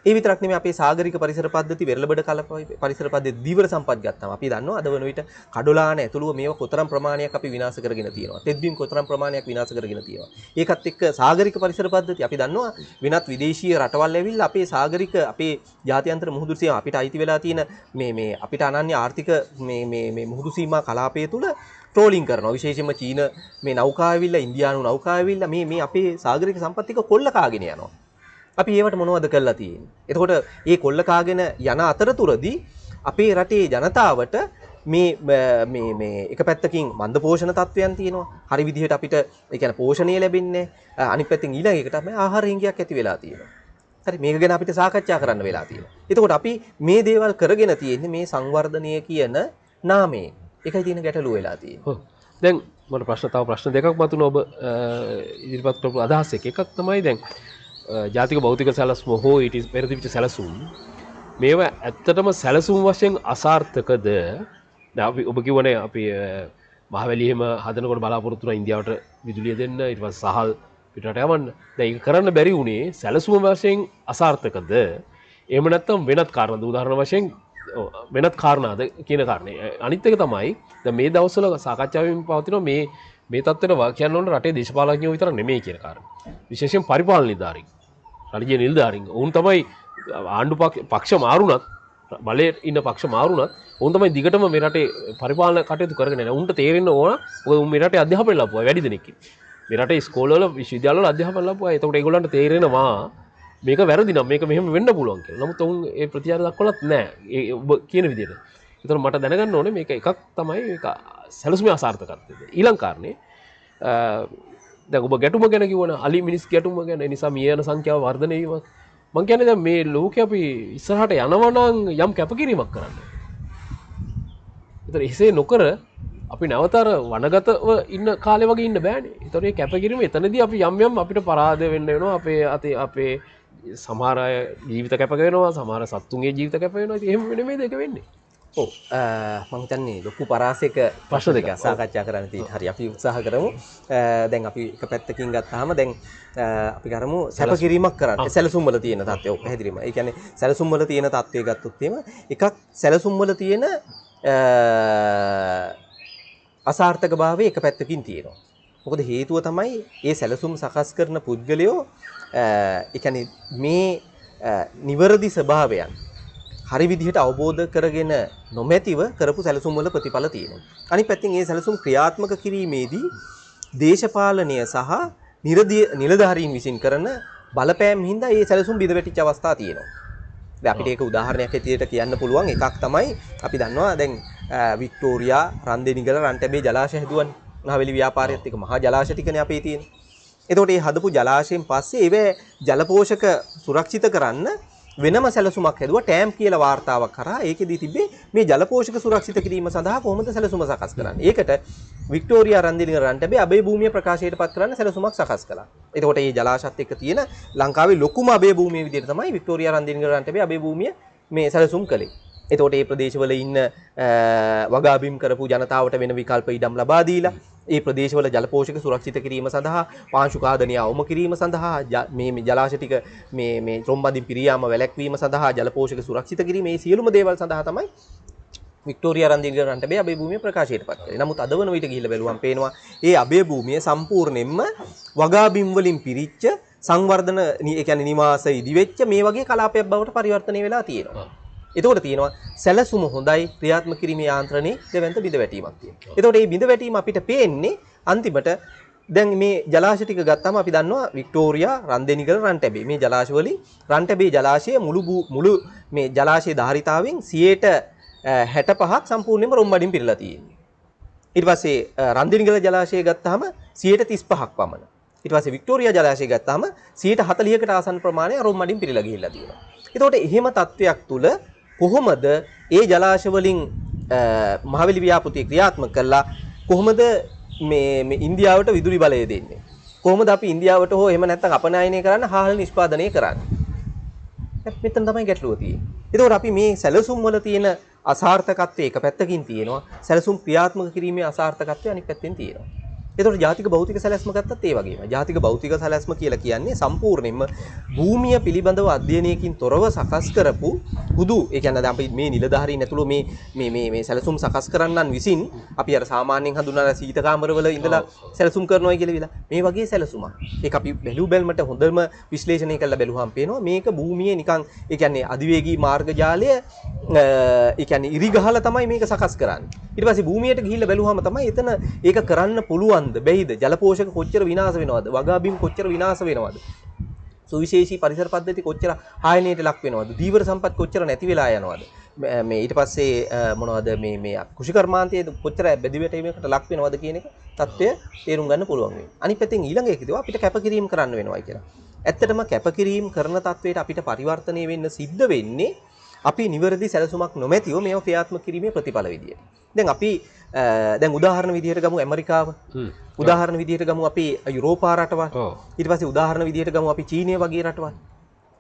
[SPEAKER 3] ඒ විතරක් නෙමෙයි අපේ සාගරික පරිසර පද්ධති වෙරළබඩ කල පරිසර පද්ධති දීවර සම්පත් ගත්තාම අපි දන්නවා අද වන විට කඩොලාන ඇතුළුව මේව කොතරම් ප්‍රමාණයක් අපි විනාශ කරගෙන තියෙනවා. තෙත්බිම් කොතරම් ප්‍රමාණයක් විනාශ කරගෙන තියෙනවා. ඒකත් එක්ක සාගරික පරිසර පද්ධති අපි දන්නවා වෙනත් විදේශීය රටවල් ඇවිල්ලා අපේ සාගරික අපේ ජාත්‍යන්තර මුහුදු සීමා අපිට අයිති වෙලා තියෙන මේ අපිට අනන්‍ය ආර්ථික මේ මුහුදු සීමා කලාපය තුල ට්‍රෝලින් කරනවා. විශේෂයෙන්ම චීන මේ නෞකා ඇවිල්ලා ඉන්දියානු නෞකා ඇවිල්ලා මේ අපේ සාගරික සම්පත් ටික කොල්ල කාගෙන යනවා. අපි ඒවට මොනවද කරලා තියෙන්නේ? එතකොට මේ කොල්ල කාගෙන යන අතරතුරදී අපේ රටේ ජනතාවට මේ එක පැත්තකින් මන්ද පෝෂණ තත්වයන් තියෙනවා. හරි විදිහට අපිට ඒ කියන්නේ පෝෂණය ලැබෙන්නේ නැහැ. අනිත් පැත්තෙන් ඊළඟ එකට මේ ආහාර හිඟයක් ඇති වෙලා තියෙනවා. හරි මේක ගැන අපිට සාකච්ඡා කරන්න වෙලා තියෙනවා. එතකොට අපි මේ දේවල් කරගෙන තියෙන්නේ මේ සංවර්ධනය කියන නාමයෙන්. ඒකයි තියෙන ගැටලුව වෙලා තියෙන්නේ.
[SPEAKER 2] දැන් මට තව ප්‍රශ්න දෙකක් මතුණා ඔබ ඉදිරිපත් කරපු අදහස් එකක් තමයි දැන් ජාතික භෞතික සැලැස්ම හෝ ඊට පෙරදිවිච්ච සැලසුම් මේවා ඇත්තටම සැලසුම් වශයෙන් අසාර්ථකද? දැන් අපි ඔබ කිව්වනේ අපි මහවැලියෙම හදනකොට බලාපොරොත්තු වුණා ඉන්දියාවට විදුලිය දෙන්න ඊට පස්සේ සහල් පිටරට යවන්න. දැන් ඒක කරන්න බැරි වුණේ සැලසුම වශයෙන් අසාර්ථකද? එහෙම නැත්නම් වෙනත් කාරණාද? උදාහරණ වශයෙන් වෙනත් කාරණාද කියන කාරණේ. අනිත් එක තමයි දැන් මේ දවස්වල සාකච්ඡාවෙන් පවතින මේ තත්ත්වෙට කියන්න ඕන රටේ දේශපාලඥයෝ විතර නෙමෙයි කියන කාරණා. විශේෂයෙන් පරිපාලන නිලධාරීන්. රාජ්‍ය නිලධාරීන්. ඔවුන් තමයි ආණ්ඩු පක්ෂ මාරුණත් බලයේ ඉන්න පක්ෂ මාරුණත් ඔවුන් තමයි දිගටම මේ රටේ පරිපාලන කටයුතු කරගෙන යන්නේ. උන්ට තේරෙන්න ඕන ඔවුන් මේ රටේ අධ්‍යාපනය ලැබුවා වැඩි දෙනෙක්. මේ රටේ ඉස්කෝලවල විශ්වවිද්‍යාලවල අධ්‍යාපනය ලැබුවා. ඒතකොට ඒගොල්ලන්ට තේරෙනවා මේක වැරදි නම් මේක මෙහෙම වෙන්න පුළුවන් කියලා. නමුත් ඔවුන් ඒ ප්‍රතිචාර දක්වලත් නැහැ. ඒ ඔබ කියන විදිහට. ඒතකොට මට දැනගන්න ඕනේ මේක එකක් තමයි මේක සැලසුමේ අසාර්ථකත්වය. ඊළඟ කාරණේ දැන් ඔබ ගැටුම ගැන කිව්වන අලි මිනිස් ගැටුම ගැන නිසා මිය යන සංඛ්‍යාව වර්ධනය වීම මං කියන්නේ දැන් මේ ලෝකේ අපි ඉස්සරහට යනවා නම් යම් කැපකිරීමක් කරන්න. ඒතර එසේ නොකර අපි නැවත අර වනගතව ඉන්න කාලේ වගේ ඉන්න බෑනේ. ඒතර මේ කැපකිරීම එතනදී අපි යම් අපිට පරාද වෙන්න වෙනවා. අපේ සමහර අය ජීවිත කැප වෙනවා, සමහර සත්තුන්ගේ ජීවිත කැප වෙනවා. ඉතින් එහෙම නෙමෙයි දෙක වෙන්නේ.
[SPEAKER 3] ඔව් මම හිතන්නේ ලොකු පරාසයක ප්‍රශ්න දෙක සාකච්ඡා කරන්න තියෙනවා. හරි අපි උත්සාහ කරමු. දැන් අපි එක පැත්තකින් ගත්තාම දැන් අපි කරමු සැපකිරීමක් කරන්න. සැලසුම් වල තියෙන තත්ත්වය. ඔව් පැහැදිලිම. ඒ කියන්නේ සැලසුම් වල තියෙන තත්ත්වය ගත්තොත් එහෙම එකක් සැලසුම් වල තියෙන අසාර්ථක භාවය එක පැත්තකින් තියෙනවා. මොකද හේතුව තමයි මේ සැලසුම් සකස් කරන පුද්ගලයෝ ඒ කියන්නේ මේ නිවැරදි ස්වභාවයන් හරි විදිහට අවබෝධ කරගෙන නොමැතිව කරපු සැලසුම් වල ප්‍රතිඵල තියෙනවා. අනිත් පැත්තෙන් මේ සැලසුම් ක්‍රියාත්මක කිරීමේදී දේශපාලනය සහ නිලධාරීන් විසින් කරන බලපෑම් හින්දා මේ සැලසුම් බිඳ වැටිච්ච අවස්ථා තියෙනවා. දැන් අපිට ඒක උදාහරණයක් ඇටියට කියන්න පුළුවන් එකක් තමයි අපි දන්නවා දැන් වික්ටෝරියා රන්දෙනිගල රන්ටැබේ ජලාශය හැදුවනේ. මහවැලි ව්‍යාපාරයත් එක්ක මහා ජලාශ ටිකනේ අපේ තියෙන්නේ. එතකොට මේ හදපු ජලාශයෙන් පස්සේ ඒවේ ජල පෝෂක සුරක්ෂිත කරන්න වෙනම සැලසුමක් හැදුවා ටෑම් කියලා වාර්තාවක් කරා. ඒකෙදී තිබ්බේ මේ ජල පෝෂක සුරක්ෂිත කිරීම සඳහා කොහොමද සැලසුම සකස් කරන්නේ. ඒකට වික්ටෝරියා රන්දෙනිගල රන්ටැබේ අබේ භූමිය ප්‍රකාශයට පත් කරන්න සැලසුමක් සකස් කළා. එතකොට මේ ජලාශයත් එක්ක තියෙන ලංකාවේ ලොකුම අබේ භූමිය විදිහට තමයි වික්ටෝරියා රන්දෙනිගල රන්ටැබේ අබේ භූමිය මේ සැලසුම් කළේ. එතකොට මේ ප්‍රදේශවල ඉන්න වගාබිම් කරපු ජනතාවට වෙන විකල්ප ඉඩම් ලබා දීලා ඒ ප්‍රදේශවල ජල පෝෂක සුරක්ෂිත කිරීම සඳහා පාංශු කාදනය අවම කිරීම සඳහා මේ ජලාශ ටික මේ රොම්බදින් පිරියාම වැළැක්වීම සඳහා ජල පෝෂක සුරක්ෂිත කිරීම මේ සියලුම දේවල් සඳහා තමයි වික්ටෝරියා රන්දෙනිගල රන්ටැබේ අබේ භූමිය ප්‍රකාශයට පත් කළේ. නමුත් අද වන විට ගිහිල්ලා බැලුවම් පේනවා ඒ අබේ භූමිය සම්පූර්ණයෙන්ම වගාබිම් වලින් පිරිච්ච සංවර්ධන ඒ කියන්නේ නිවාස ඉදිවෙච්ච මේ වගේ කලාපයක් බවට පරිවර්තනය වෙලා තියෙනවා. එතකොට තියෙනවා සැලසුම හොඳයි ක්‍රියාත්මක කිරීමේ යාන්ත්‍රණේ දෙවන්ත බිඳ වැටීමක් තියෙනවා. එතකොට මේ බිඳ වැටීම අපිට පේන්නේ අන්තිමට දැන් මේ ජලාශ ටික ගත්තාම අපි දන්නවා වික්ටෝරියා රන්දෙනිගල රන්ටැබේ මේ ජලාශ වලින් රන්ටැබේ ජලාශය මුළු මේ ජලාශයේ ධාරිතාවෙන් 65ක් සම්පූර්ණයෙන්ම රොම්බඩින් පිරලා තියෙනවා. ඊට පස්සේ රන්දෙනිගල ජලාශය ගත්තාම 35ක් පමණ. ඊට පස්සේ වික්ටෝරියා ජලාශය ගත්තාම 40කට ආසන්න ප්‍රමාණයක් රොම්බඩින් පිරලා ගිහිල්ලා තියෙනවා. එතකොට එහෙම තත්වයක් තුල කොහොමද ඒ ජලාශ වලින් මහවැලි ව්‍යාපෘතිය ක්‍රියාත්මක කළා කොහොමද මේ ඉන්දියාවට විදුලි බලය දෙන්නේ කොහොමද අපි ඉන්දියාවට හෝ එහෙම නැත්නම් අපනයනය කරන්න හාල් නිෂ්පාදනය කරන්නේ මෙතන තමයි ගැටලුව තියෙන්නේ. ඒකෝර අපි මේ සැලසුම් වල තියෙන අසාර්ථකත්වය එක පැත්තකින් තියෙනවා සැලසුම් ක්‍රියාත්මක කිරීමේ අසාර්ථකත්වය අනිත් පැත්තෙන් තියෙනවා. ඒතකොට ජාතික භෞතික සැලැස්ම ගත්තත් ඒ වගේම. ජාතික භෞතික සැලැස්ම කියලා කියන්නේ සම්පූර්ණයෙන්ම භූමිය පිළිබඳව අධ්‍යයනයකින් තොරව සකස් කරපු හුදු ඒ කියන්නේ දැන් අපි මේ නිලධාරීන් ඇතුළු මේ සැලසුම් සකස් කරන්නන් විසින් අපි අර සාමාන්‍යයෙන් හඳුන්වන සීත කාමරවල ඉඳලා සැලසුම් කරනවා කියලා විලා මේ වගේ සැලසුමක්. ඒක අපි බැලුමට හොඳම විශ්ලේෂණය කරලා බැලුවාම පේනවා මේක භූමියේ නිකන් ඒ කියන්නේ අධිවේගී මාර්ග ජාලය ඒ කියන්නේ ඉරි ගහලා තමයි මේක සකස් කරන්නේ. ඊට පස්සේ භූමියට ගිහිල්ලා බැලුවාම තමයි එතන ඒක කරන්න පුළුවන් බැයිද ජල පෝෂක කොච්චර විනාශ වෙනවද වගාබිම් කොච්චර විනාශ වෙනවද සුවිශේෂී පරිසර පද්ධති කොච්චර හායනයට ලක් වෙනවද දීවර සම්පත් කොච්චර නැති වෙලා යනවද මේ ඊට පස්සේ මොනවද මේ කෘෂිකර්මාන්තයේ කොච්චර බෙදිවැටීමකට ලක් වෙනවද කියන එක தත්ත්වය තේරුම් ගන්න පුළුවන් වෙයි. අනිත් පැත්තෙන් ඊළඟ එකේදී අපිට කැපකිරීම කරන්න වෙනවයි කියලා. ඇත්තටම කැපකිරීම කරන தත්ත්වයට අපිට පරිවර්තනය වෙන්න සිද්ධ වෙන්නේ අපි නිවැරදි සැලසුමක් නොමැතිව මේව ක්‍රියාත්මක කිරීමේ ප්‍රතිඵල විදියට. දැන් අපි දැන් උදාහරණ විදියට ගමු ඇමරිකාව. උදාහරණ විදියට ගමු අපි යුරෝපා රටවල්. ඊට පස්සේ උදාහරණ විදියට ගමු අපි චීනය වගේ රටවල්.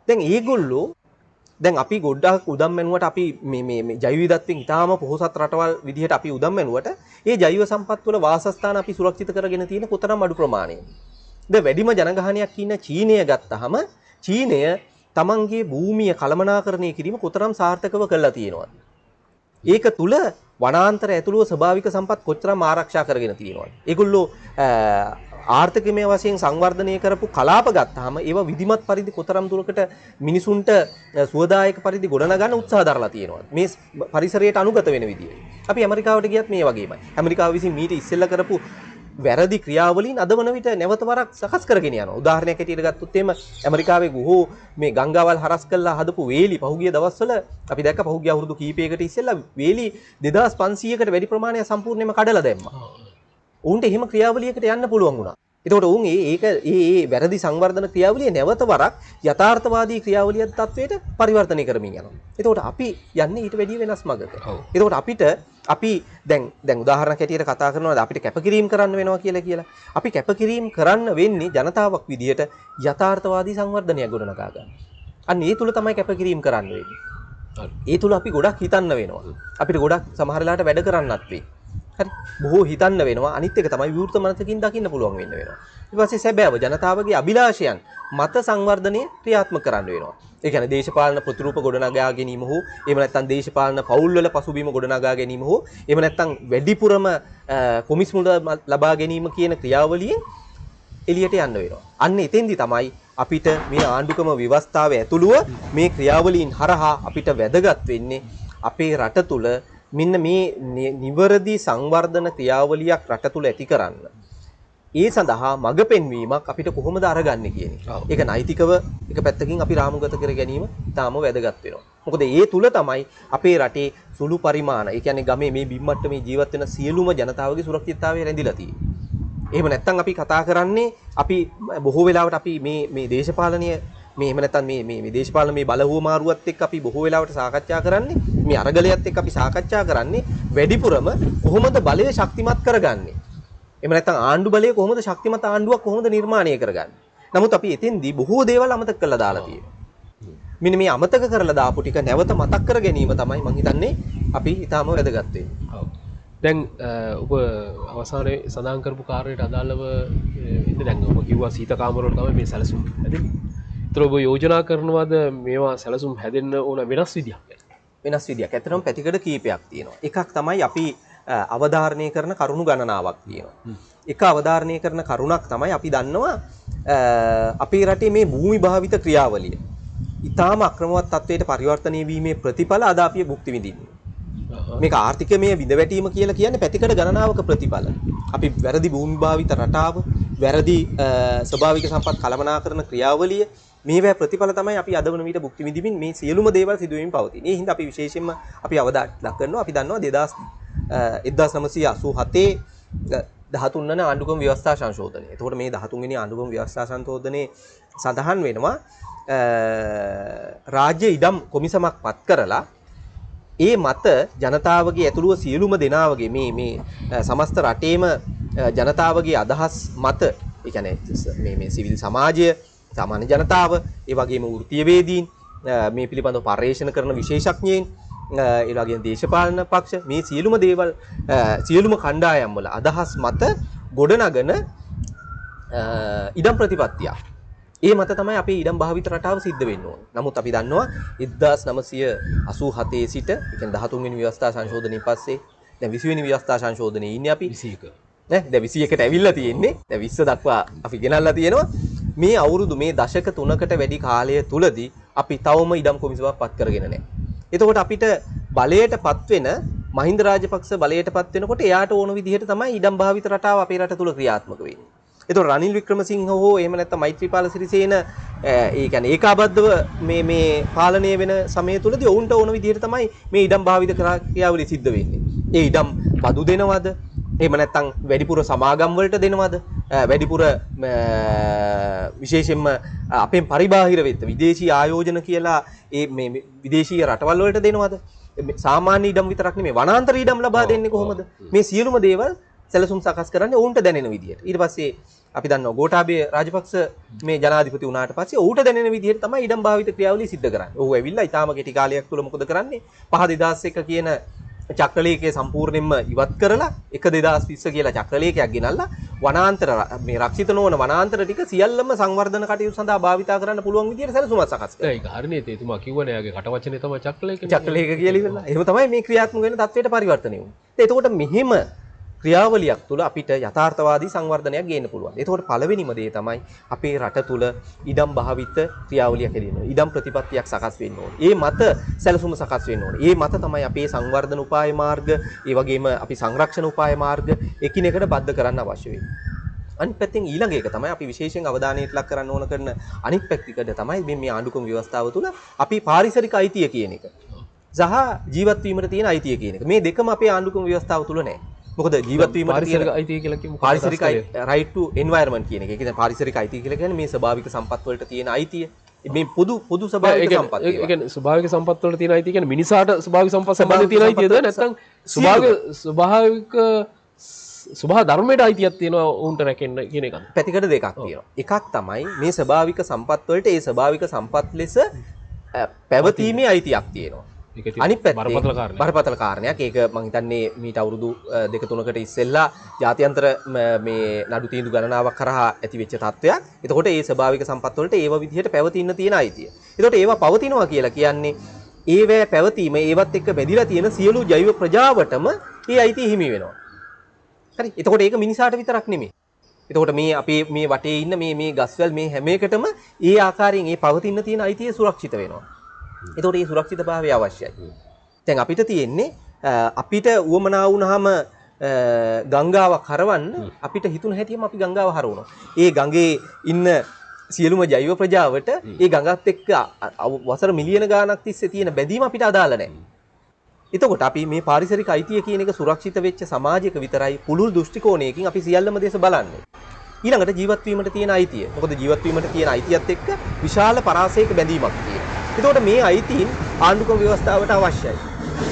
[SPEAKER 3] දැන් ඒගොල්ලෝ දැන් අපි ගොඩක් උදම් මැනුවට අපි මේ ජෛව විවිධත්වයෙන් ඉතාම පොහොසත් රටවල් විදිහට අපි උදම් මැනුවට ඒ ජෛව සම්පත් වල වාසස්ථාන අපි සුරක්ෂිත කරගෙන තියෙන කොතරම් අඩු ප්‍රමාණයකද. දැන් වැඩිම ජනගහනයක් ඉන්න චීනය ගත්තාම චීනය තමන්ගේ භූමිය කළමනාකරණය කිරීම කොතරම් සාර්ථකව කළා තියෙනවද? ඒක තුල වනාන්තර ඇතුළුව ස්වභාවික සම්පත් කොතරම් ආරක්ෂා කරගෙන තියෙනවද? ඒගොල්ලෝ ආර්ථිකමය වශයෙන් සංවර්ධනය කරපු කලාප ගත්තාම ඒවා විධිමත් පරිදි කොතරම් දුරකට මිනිසුන්ට සුවදායක පරිදි ගොඩනගන්න උත්සාහ දරලා තියෙනවද? මේ පරිසරයට අනුගත වෙන විදියට. අපි ඇමරිකාවට ගියත් මේ වගේමයි. ඇමරිකාව විසින් මීට ඉස්සෙල්ලා කරපු වැරදි ක්‍රියාවලින් අද වන විට නැවත වරක් සකස් කරගෙන යනවා. උදාහරණයක් ඇටියට ගත්තොත් එimhe ඇමරිකාවේ ගොහෝ මේ ගංගාවල් හරස් කරලා හදපු වේලි පහුගිය දවස්වල අපි දැක්ක පහුගිය අවුරුදු කීපයකට ඉස්සෙල්ලා වේලි 2500කට වැඩි ප්‍රමාණයක් සම්පූර්ණයෙන්ම කඩලා දැම්මා. උන්ට එහෙම ක්‍රියාවලියකට යන්න පුළුවන් වුණා. එතකොට උන් ඒක වැරදි සංවර්ධන ක්‍රියාවලිය නැවත වරක් යථාර්ථවාදී ක්‍රියාවලිය තත්වයට පරිවර්තනය කරමින් යනවා. එතකොට අපි යන්නේ ඊට වැඩිය වෙනස් මඟක. එතකොට අපි දැන් උදාහරණයක් හැටියට කතා කරනවා අපිට කැපකිරීම කරන්න වෙනවා කියලා. අපි කැපකිරීම කරන්න වෙන්නේ ජනතාවක් විදියට යථාර්ථවාදී සංවර්ධනයක් ගොඩනගා ගන්න. අන්න ඒ තුල තමයි කැපකිරීම කරන්න වෙන්නේ. ඒ තුල අපි ගොඩක් හිතන්න වෙනවා. අපිට ගොඩක් සමහර වෙලාවට වැඩ කරන්නත් වෙයි. හරි බොහෝ හිතන්න වෙනවා. අනිත් එක තමයි විවෘත මනසකින් දකින්න පුළුවන් වෙනවා. ඊට පස්සේ සැබෑව ජනතාවගේ අභිලාෂයන් මත සංවර්ධනය ක්‍රියාත්මක කරන්න වෙනවා. ඒ කියන්නේ දේශපාලන ප්‍රතිරූප ගොඩනගා ගැනීම හෝ එහෙම නැත්නම් දේශපාලන පවුල්වල පසුබිම ගොඩනගා ගැනීම හෝ එහෙම නැත්නම් වැඩිපුරම කොමිස් මුල ලබා ගැනීම කියන ක්‍රියාවලියෙන් එළියට යන්න වෙනවා. අන්න එතෙන්දි තමයි අපිට මේ ආණ්ඩුක්‍රම ව්‍යවස්ථාව ඇතුළුව මේ ක්‍රියාවලීන් හරහා අපිට වැදගත් වෙන්නේ අපේ රට තුල මෙන්න මේ නිවැරදි සංවර්ධන ක්‍රියාවලියක් රට තුල ඇති කරන්න. ඒ සඳහා මඟ පෙන්වීමක් අපිට කොහොමද අරගන්නේ කියන එක. ඒක නෛතිකව එක පැත්තකින් අපි රාමුගත කර ගැනීම තාම වැදගත් වෙනවා. මොකද ඒ තුල තමයි අපේ රටේ සුළු පරිමාණ, ඒ කියන්නේ ගමේ මේ බිම්මට්ටමේ ජීවත් වෙන සියලුම ජනතාවගේ සුරක්ෂිතතාවය රැඳිලා තියෙන්නේ. එහෙම නැත්නම් අපි කතා කරන්නේ අපි බොහෝ වෙලාවට අපි මේ දේශපාලනීය මේ එහෙම නැත්නම් මේ දේශපාලන මේ බලහුවමාරුවත් එක්ක අපි බොහෝ වෙලාවට සාකච්ඡා කරන්නේ මේ අරගලයත් එක්ක අපි සාකච්ඡා කරන්නේ වැඩිපුරම කොහොමද බලය ශක්තිමත් කරගන්නේ. එහෙම නැත්නම් ආණ්ඩු බලය කොහොමද ශක්තිමත් ආණ්ඩුවක් කොහොමද නිර්මාණය කරගන්නේ. නමුත් අපි එතෙන්දී බොහෝ දේවල් අමතක කරලා දාලා තියෙනවා. මෙන්න මේ අමතක කරලා දාපු ටික නැවත මතක් කර ගැනීම තමයි මම හිතන්නේ අපි ඊටාම වැදගත් වෙන්නේ.
[SPEAKER 2] දැන් ඔබ අවසානයේ සඳහන් කරපු කාර්යයට අදාළව ඉන්න දැන් ඔබ කිව්වා සීත කාමරවල තමයි මේ සැලසුම් හැදෙන්නේ. ඒතර ඔබ යෝජනා කරනවාද මේවා සැලසුම් හැදෙන්න ඕන වෙනස් විදියක්?
[SPEAKER 3] වෙනස් විදියක්. ඇත්තටම පැතිකඩ කීපයක් තියෙනවා. එකක් තමයි අපි අවධාරණය කරන කරුණු ගණනාවක් තියෙනවා. එක අවධාරණය කරන කරුණක් තමයි අපි දන්නවා අපේ රටේ මේ භූමි භාවිත ක්‍රියාවලිය ඊටාම අක්‍රමවත් තත්වයට පරිවර්තනය වීමේ ප්‍රතිඵල අද අපි භුක්ති විඳින්නේ. මේක ආර්ථිකමය විඳවැටීම කියලා කියන්නේ පැතිකඩ ගණනාවක ප්‍රතිඵල. අපි වැරදි භූමි භාවිත රටාව, වැරදි ස්වභාවික සම්පත් කළමනාකරන ක්‍රියාවලිය මේවා ප්‍රතිඵල තමයි අපි අද වන විට භුක්ති විඳින්මින් මේ සියලුම දේවල් සිදු වෙමින් පවතින. ඒ හින්දා අපි විශේෂයෙන්ම අපි අවධානය ලක් කරනවා. අපි දන්නවා 1987 13 වන ආණ්ඩුක්‍රම ව්‍යවස්ථා සංශෝධනය. එතකොට මේ 13 වෙනි ආණ්ඩුක්‍රම ව්‍යවස්ථා සංශෝධනයේ සඳහන් වෙනවා රාජ්‍ය ඉඩම් කොමිසමක් පත් කරලා ඒ මත ජනතාවගේ ඇතුළුව සියලුම දෙනාවගේ මේ සමස්ත රටේම ජනතාවගේ අදහස් මත ඒ කියන්නේ මේ සිවිල් සමාජය, සාමාන්‍ය ජනතාව, ඒ වගේම වෘත්තීයවේදීන්, මේ පිළිබඳව පර්යේෂණ කරන විශේෂඥයින්, ඒ වගේම දේශපාලන පක්ෂ මේ සියලුම දේවල් සියලුම කණ්ඩායම් වල අදහස් මත ගොඩනගන ඉඩම් ප්‍රතිපත්තිය. ඒ මත තමයි අපේ ඉඩම් භාවිත රටාව සිද්ධ වෙන්න ඕන. නමුත් අපි දන්නවා 1987 සිට, ඒ කියන්නේ 13 වෙනි ව්‍යවස්ථා සංශෝධනයෙන් පස්සේ දැන් 20 වෙනි ව්‍යවස්ථා සංශෝධනයේ ඉන්නේ අපි 21. නේ? දැන් 21ට ඇවිල්ලා තියෙන්නේ. දැන් 20 දක්වා අපි ගෙනල්ලා තියෙනවා. මේ අවුරුදු මේ දශක 3කට වැඩි කාලය තුලදී අපි තවම ඉඩම් කොමිසමක් පත් කරගෙන නැහැ. එතකොට අපිට බලයටපත් වෙන මහින්ද රාජපක්ෂ බලයටපත් වෙනකොට එයාට ඕන විදිහට තමයි ඉඩම් භාවිත රටාව අපේ රට තුල ක්‍රියාත්මක වෙන්නේ. එතකොට රනිල් වික්‍රමසිංහ හෝ එහෙම නැත්නම් මෛත්‍රීපාල සිරිසේන ඒ කියන්නේ ඒකාබද්ධව මේ පාලනය වෙන සමය තුලදී ඔවුන්ට ඕන විදිහට තමයි මේ ඉඩම් භාවිත ක්‍රියාවලිය සිද්ධ වෙන්නේ. ඒ ඉඩම් බදු දෙනවද? එහෙම නැත්නම් වැඩිපුර සමාගම් වලට දෙනවද? වැඩිපුර විශේෂයෙන්ම අපෙන් පරිබාහිර වෙත්ත විදේශී ආයෝජන කියලා මේ විදේශීය රටවල් වලට දෙනවද? සාමාන්‍ය ඉඩම් විතරක් නෙමෙයි වනාන්තර ඉඩම් ලබා දෙන්නේ කොහොමද? මේ සියලුම දේවල් සැලසුම් සකස් කරන්නේ ඔවුන්ට දැනෙන විදිහට. ඊට පස්සේ අපි දන්නවා ගෝඨාභය රාජපක්ෂ මේ ජනාධිපති වුණාට පස්සේ ඔහුට දැනෙන විදිහට තමයි ඉඩම් භාවිත ක්‍රියාවලිය සිද්ධ කරන්නේ. ඔහු ඇවිල්ලා ඊටාම කෙටි කාලයක් තුල මොකද කරන්නේ? 5/2001 කියන චක්‍රලේඛය සම්පූර්ණයෙන්ම ඉවත් කරලා 1/2020 කියලා චක්‍රලේඛයක් ගෙනල්ලා වනාන්තර මේ රක්ෂිත නොවන වනාන්තර ටික සියල්ලම සංවර්ධන කටයුතු සඳහා භාවිතා කරන්න පුළුවන් විදිහට සැලසුමක් සකස් කරනවා.
[SPEAKER 2] ඒක හරිනේ. එතුමා කිව්වනේ යාගේ කටවචනේ තමයි චක්‍රලේඛ
[SPEAKER 3] කියලා ඉවරලා. එහෙම තමයි මේ ක්‍රියාත්මක වෙන තත්ත්වයට පරිවර්තනය වුනේ. එතකොට මෙහිම ක්‍රියාවලියක් තුළ අපිට යථාර්ථවාදී සංවර්ධනයක් ගේන්න පුළුවන්. ඒතකොට පළවෙනිම දේ තමයි අපේ රට තුළ ඉඩම් භාවිත ක්‍රියාවලියක් ඇදෙන්න ඕනේ. ඉඩම් ප්‍රතිපත්තියක් සකස් වෙන්න ඕනේ. ඒ මත සැලසුම සකස් වෙන්න ඕනේ. ඒ මත තමයි අපේ සංවර්ධන උපාය මාර්ග, ඒ වගේම අපි සංරක්ෂණ උපාය මාර්ග එකිනෙකට බද්ධ කරන්න අවශ්‍ය වෙන්නේ. අනිත් පැත්තෙන් ඊළඟ එක තමයි අපි විශේෂයෙන් අවධානයට ලක් කරන්න ඕන කරන අනිත් පැත්තකට තමයි මේ ආණ්ඩුක්‍රම ව්‍යවස්ථාව තුළ අපි පාරිසරික අයිතිය කියන එක සහ ජීවත් වීමට තියෙන අයිතිය කියන එක. මේ දෙකම අපේ ආණ්ඩුක්‍රම ව්‍යවස්ථාව තුළ නැහැ. මොකද ජීවත් වීමට
[SPEAKER 2] පාරිසරික අයිතිය කියලා කිව්ව
[SPEAKER 3] පාරිසරික right to environment කියන එක. ඒ කියන්නේ පාරිසරික අයිතිය කියලා කියන්නේ මේ ස්වභාවික සම්පත් වලට තියෙන අයිතිය. මේ පොදු ස්වභාවික සම්පත්.
[SPEAKER 2] ඒ කියන්නේ ස්වභාවික සම්පත් වලට තියෙන අයිතිය කියන්නේ මිනිසාට ස්වභාවික සම්පත් සම්බන්ධ තියෙන අයිතියද නැත්නම් ස්වභාව ධර්මයට අයිතියක් තියෙනවා උන්ට රැකෙන්න කියන එකද?
[SPEAKER 3] පැතිකඩ දෙකක් තියෙනවා. එකක් තමයි මේ ස්වභාවික සම්පත් වලට ඒ ස්වභාවික සම්පත් ලෙස පැවතීමේ අයිතියක් තියෙනවා. අනිත් පැත්තේ බරපතල කාරණයක්. ඒක මම හිතන්නේ මීට අවුරුදු 2-3කට ඉස්සෙල්ලා ජාත්‍යන්තර මේ නඩු තීන්දුව ගණනාවක් කරහා ඇති වෙච්ච තත්ත්වයක්. එතකොට ඒ ස්වභාවික සම්පත් වලට ඒව විදිහට පැවතින්න තියෙන අයිතිය. එතකොට ඒවා පවතිනවා කියලා කියන්නේ ඒවැ පැවතීම ඒවත් එක්ක බැඳිලා තියෙන සියලු ජෛව ප්‍රජාවටම ඒ අයිතිය හිමි වෙනවා. හරි. එතකොට ඒක මිනිසාට විතරක් නෙමෙයි. එතකොට මේ අපේ මේ වටේ ඉන්න මේ ගස්වැල් මේ හැම එකටම ඒ ආකාරයෙන් ඒ පවතින්න තියෙන අයිතිය සුරක්ෂිත වෙනවා. එතකොට මේ සුරක්ෂිතභාවය අවශ්‍යයි. දැන් අපිට තියෙන්නේ අපිට උවමනා වුණාම ගංගාවක් හරවන්න අපිට හිතුන හැටියෙම අපි ගංගාව හරවනවා. ඒ ගඟේ ඉන්න සියලුම ජෛව ප්‍රජාවට ඒ ගඟත් එක්ක වසර මිලියන ගාණක් තිස්සේ තියෙන බැඳීම අපිට අදාළ නැහැ. එතකොට අපි මේ පාරිසරික අයිතිය කියන එක සුරක්ෂිත වෙච්ච සමාජයක විතරයි පුළුල් දෘෂ්ටි කෝණයකින් අපි සියල්ලම දේශ බලන්නේ. ඊළඟට ජීවත් වීමට තියෙන අයිතිය. මොකද ජීවත් වීමට තියෙන අයිතියත් එක්ක විශාල පරාසයක බැඳීමක් තියෙනවා. එතකොට මේ අයිතීන් ආණ්ඩුක්‍රම ව්‍යවස්ථාවට අවශ්‍යයි.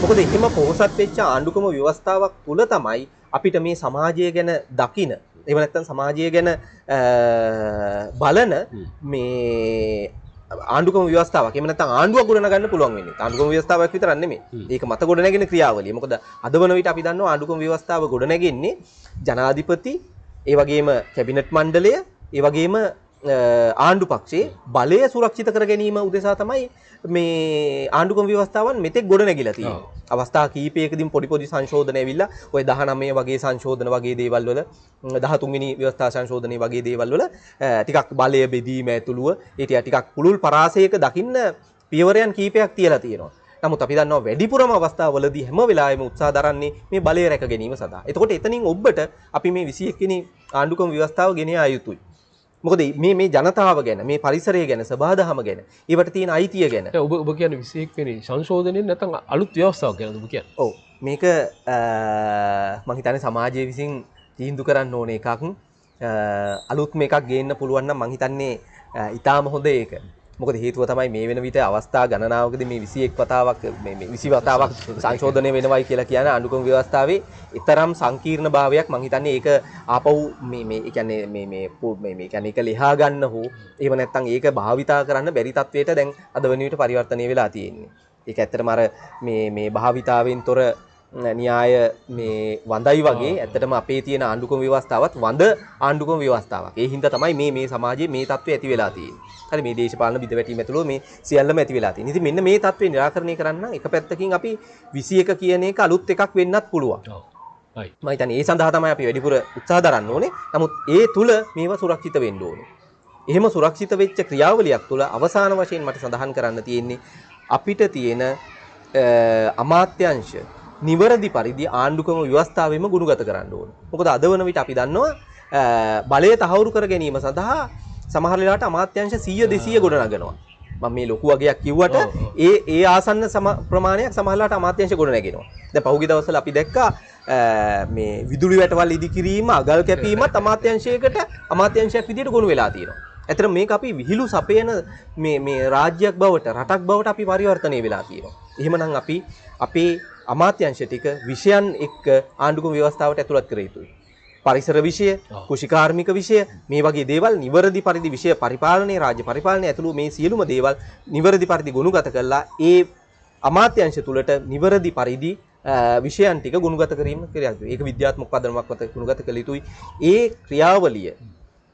[SPEAKER 3] මොකද එහෙම පොහොසත් වෙච්ච ආණ්ඩුක්‍රම ව්‍යවස්ථාවක් තුල තමයි අපිට මේ සමාජය ගැන දකින, එහෙම නැත්නම් සමාජය ගැන බලන මේ ආණ්ඩුක්‍රම ව්‍යවස්ථාවක් එහෙම නැත්නම් ආණ්ඩුවක් ගොඩනගන්න පුළුවන් වෙන්නේ. ආණ්ඩුක්‍රම ව්‍යවස්ථාවක් විතරක් නෙමෙයි. ඒක මත ගොඩනැගෙන ක්‍රියාවලිය. මොකද අද වන විට අපි දන්නවා ආණ්ඩුක්‍රම ව්‍යවස්ථාව ගොඩනැගෙන්නේ ජනාධිපති, ඒ වගේම කැබිනට් මණ්ඩලය, ඒ වගේම ආණ්ඩු පක්ෂයේ බලය සුරක්ෂිත කර ගැනීම උදෙසා තමයි මේ ආණ්ඩුක්‍රම ව්‍යවස්ථාවන් මෙතෙක් ගොඩනැගිලා තියෙන්නේ. අවස්ථා කීපයකදී පොඩි සංශෝධන ඇවිල්ලා ඔය 19 වගේ සංශෝධන වගේ දේවල් වල 13 වෙනි ව්‍යවස්ථා සංශෝධනයේ වගේ දේවල් වල ටිකක් බලය බෙදීම ඇතුළුව ඒ ටිකක් පුළුල් පරාසයක දකින්න පියවරයන් කීපයක් තියලා තියෙනවා. නමුත් අපි දන්නවා වැඩිපුරම අවස්ථාවලදී හැම වෙලාවෙම උත්සාහ දරන්නේ මේ බලය රැක ගැනීම සඳහා. එතකොට එතනින් ඔබට අපි මේ 21 වෙනි ආණ්ඩුක්‍රම ව්‍යවස්ථාව ගෙන යා යුතුයි. මොකද මේ ජනතාව ගැන, මේ පරිසරය ගැන, සබාදහම ගැන, ඒවට තියෙන අයිතිය ගැන.
[SPEAKER 2] ඔබ කියන්නේ 21 වෙනි සංශෝධනයෙන් නැත්නම් අලුත් ව්‍යවස්ථාවක් ගැනද ඔබ කියන්නේ?
[SPEAKER 3] ඔව්. මේක මම හිතන්නේ සමාජය විසින් තීන්දුව කරන්න ඕන එකක්. අලුත් මේකක් ගේන්න පුළුවන් නම් මම හිතන්නේ ඊටාම හොඳ ඒක. මොකද හේතුව තමයි මේ වෙන විට අවස්ථා ගණනාවකදී මේ 21 වතාවක් මේ 20 වතාවක් සංශෝධනය වෙනවයි කියලා කියන ආණ්ඩුක්‍රම ව්‍යවස්ථාවේ ඊතරම් සංකීර්ණ භාවයක් මම හිතන්නේ ඒක ආපහු මේ කියන්නේ මේ කියන්නේ ඒක ලියා ගන්න හෝ එහෙම නැත්නම් ඒක භාවිතා කරන්න බැරි තත්වයට දැන් අද වෙන විට පරිවර්තනය වෙලා තියෙන්නේ. ඒක ඇත්තටම අර මේ භාවිතාවෙන් තොර න්‍යාය මේ වඳයි වගේ ඇත්තටම අපේ තියෙන ආණ්ඩුක්‍රම ව්‍යවස්ථාවත් වඳ ආණ්ඩුක්‍රම ව්‍යවස්ථාවක්. ඒ හින්දා තමයි මේ සමාජයේ මේ තත්ත්වය ඇති වෙලා තියෙන්නේ. හරි මේ දේශපාලන බිඳවැටීම ඇතුළු මේ සියල්ලම ඇති වෙලා තියෙනවා. ඉතින් මෙන්න මේ තත්ත්වේ निराකරණය කරන්න එක පැත්තකින් අපි 21 කියන එක අලුත් එකක් වෙන්නත් පුළුවන්. ඔව්. right. මම හිතන්නේ ඒ සඳහා තමයි අපි වැඩිපුර උත්සාහ දරන්න ඕනේ. නමුත් ඒ තුල මේවා සුරක්ෂිත වෙන්න ඕනේ. එහෙම සුරක්ෂිත වෙච්ච ක්‍රියාවලියක් තුල අවසාන වශයෙන් මට සඳහන් කරන්න තියෙන්නේ අපිට තියෙන අමාත්‍යංශ නිවැරදි පරිදි ආණ්ඩුක්‍රම ව්‍යවස්ථාවෙම ගුණගත කරන්න ඕනේ. මොකද අද වන විට අපි දන්නවා බලය තහවුරු කර ගැනීම සඳහා සමහර වෙලාවට අමාත්‍යංශ 100 200 ගොඩනගනවා. මම මේ ලොකු වගයක් කිව්වට ඒ ආසන්න ප්‍රමාණයක් සමහර වෙලාවට අමාත්‍යංශ ගොඩනගෙනවා. දැන් පහුගිය දවස්වල අපි දැක්කා මේ විදුලි වැටවල් ඉදි කිරීම, අගල් කැපීමත් අමාත්‍යංශයක් විදියට ගොනු වෙලා තියෙනවා. ඇත්තට මේක අපි විහිළු සපයන මේ රාජ්‍යයක් බවට, රටක් බවට අපි පරිවර්තනය වෙලා තියෙනවා. එහෙමනම් අපි අපේ අමාත්‍යංශ ටික විෂයන් එක්ක ආණ්ඩුක්‍රම ව්‍යවස්ථාවට ඇතුළත් කර යුතුයි. පරිසර විෂය, කෘෂිකාර්මික විෂය, මේ වගේ දේවල් නිවැරදි පරිදි විෂය පරිපාලනයේ, රාජ්‍ය පරිපාලනයේ ඇතුළු මේ සියලුම දේවල් නිවැරදි පරිදි ගුණගත කරලා ඒ අමාත්‍යංශ තුලට නිවැරදි පරිදි විෂයන් ටික ගුණගත කිරීම ක්‍රියාත්මක. ඒක විද්‍යාත්මක පදනමක් මත ගුණගත කළ යුතුයි. ඒ ක්‍රියාවලිය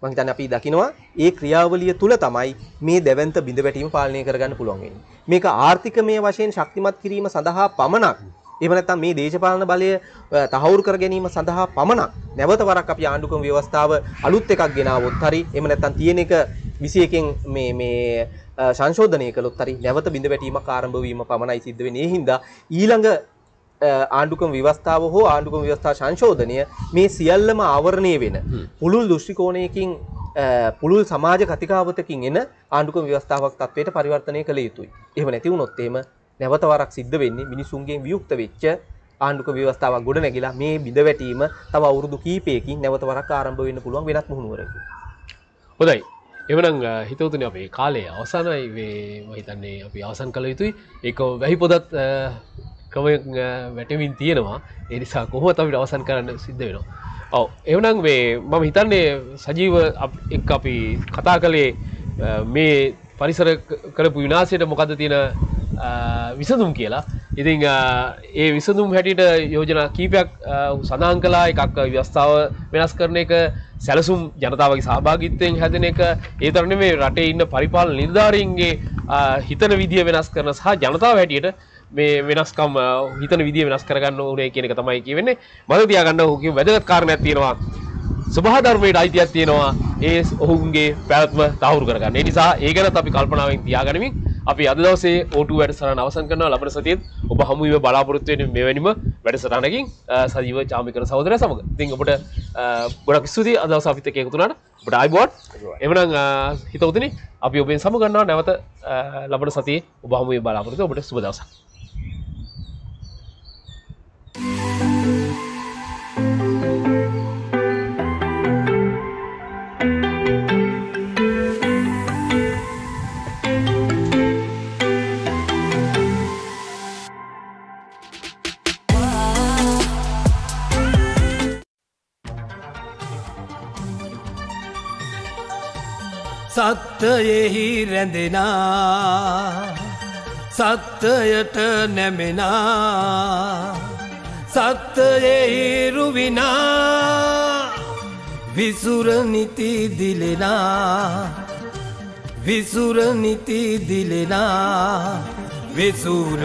[SPEAKER 3] මම හිතන්නේ අපි දකිනවා ඒ ක්‍රියාවලිය තුල තමයි මේ දැවැන්ත බිඳවැටීම පාලනය කරගන්න පුළුවන් වෙන්නේ. මේක ආර්ථිකමය වශයෙන් ශක්තිමත් කිරීම සඳහා පමණක්, එහෙම නැත්නම් මේ දේශපාලන බලය තහවුරු කර ගැනීම සඳහා පමණක් නැවත වරක් අපි ආණ්ඩුක්‍රම ව්‍යවස්ථාව අලුත් එකක් ගෙනාවොත් හරි, එහෙම නැත්නම් තියෙන එක 21කින් මේ සංශෝධනය කළොත් හරි නැවත බිඳවැටීමක් ආරම්භ වීම පමණයි සිද්ධ වෙන්නේ. ඒ හින්දා ඊළඟ ආණ්ඩුක්‍රම ව්‍යවස්ථාව හෝ ආණ්ඩුක්‍රම ව්‍යවස්ථා සංශෝධනය මේ සියල්ලම ආවරණය වෙන පුළුල් දෘෂ්ටි කෝණයකින් පුළුල් සමාජ කතිකාවතකින් එන ආණ්ඩුක්‍රම ව්‍යවස්ථාවක් තත්වයට පරිවර්තනය කළ යුතුයි. එහෙම නැති වුණොත් එහෙම නැවත වරක් සිද්ධ වෙන්නේ මිනිසුන්ගෙන් වියුක්ත වෙච්ච ආණ්ඩුක ව්‍යවස්ථාවක් ගොඩ නැගිලා මේ බිඳවැටීම තව අවුරුදු කීපයකින් නැවත වරක් ආරම්භ වෙන්න පුළුවන් වෙනත් මුහුණුවරක.
[SPEAKER 2] හොඳයි. එවනම් හිතවතුනි අපේ කාලය අවසානයි මේ මම හිතන්නේ අපි අවසන් කළ යුතුයි. ඒක වැහි පොදත් වැටමින් තියෙනවා. ඒ නිසා කොහොමද අපිට අවසන් කරන්න සිද්ධ වෙනවා. ඔව් එවනම් මේ මම හිතන්නේ සජීව එක්ක අපි කතා කළේ මේ පරිසර කරපු විනාශයට මොකද්ද තියෙන විසඳුම් කියලා. ඉතින් ඒ විසඳුම් හැටියට යෝජනා කීපයක් සඳහන් කළා. එකක් ව්‍යවස්ථාව වෙනස් කරන එක, සැලසුම් ජනතාවගේ සහභාගීත්වයෙන් හැදෙන එක, ඒ තරම් නෙමෙයි රටේ ඉන්න පරිපාලන නිලධාරීන්ගේ හිතන විදිය වෙනස් කරන සහ ජනතාව හැටියට මේ වෙනස්කම් හිතන විදිය වෙනස් කරගන්න ඕනේ කියන එක තමයි කියවෙන්නේ. මම තියාගන්න ඕක වැදගත් කාරණයක් තියෙනවා. සබහා ධර්මයට අයිතියක් තියෙනවා ඒ ඔහුගේ පැවැත්ම තහවුරු කරගන්න. ඒ නිසා ඒ ගැනත් අපි කල්පනාවෙන් තියාගනිමින් අපි අද දවසේ O2 වැඩසටහන අවසන් කරනවා. ලබන සතියේත් ඔබ හමු වීම බලාපොරොත්තු වෙන මෙවැනිම වැඩසටහනකින් සජීව චාමිකර සහෝදරයා සමග. ඉතින් ඔබට ගොඩක් ස්තුතියි අද දවසේ අපිත් එක්ක එකතු වුණාට. ඔබට ආයිබෝන්. එවනම් හිතවතුනි අපි ඔබෙන් සමු ගන්නවා නැවත ලබන සතියේ ඔබ හමු වීම බලාපොරොත්තු. ඔබට සුබ දවසක්.
[SPEAKER 1] සත්‍යයෙහි රැඳෙනා සත්‍යයට නැමෙනා සත්‍යයෙහි රුවිනා විසුර නිති දිලෙනා විසුර නිති දිලෙනා විසුර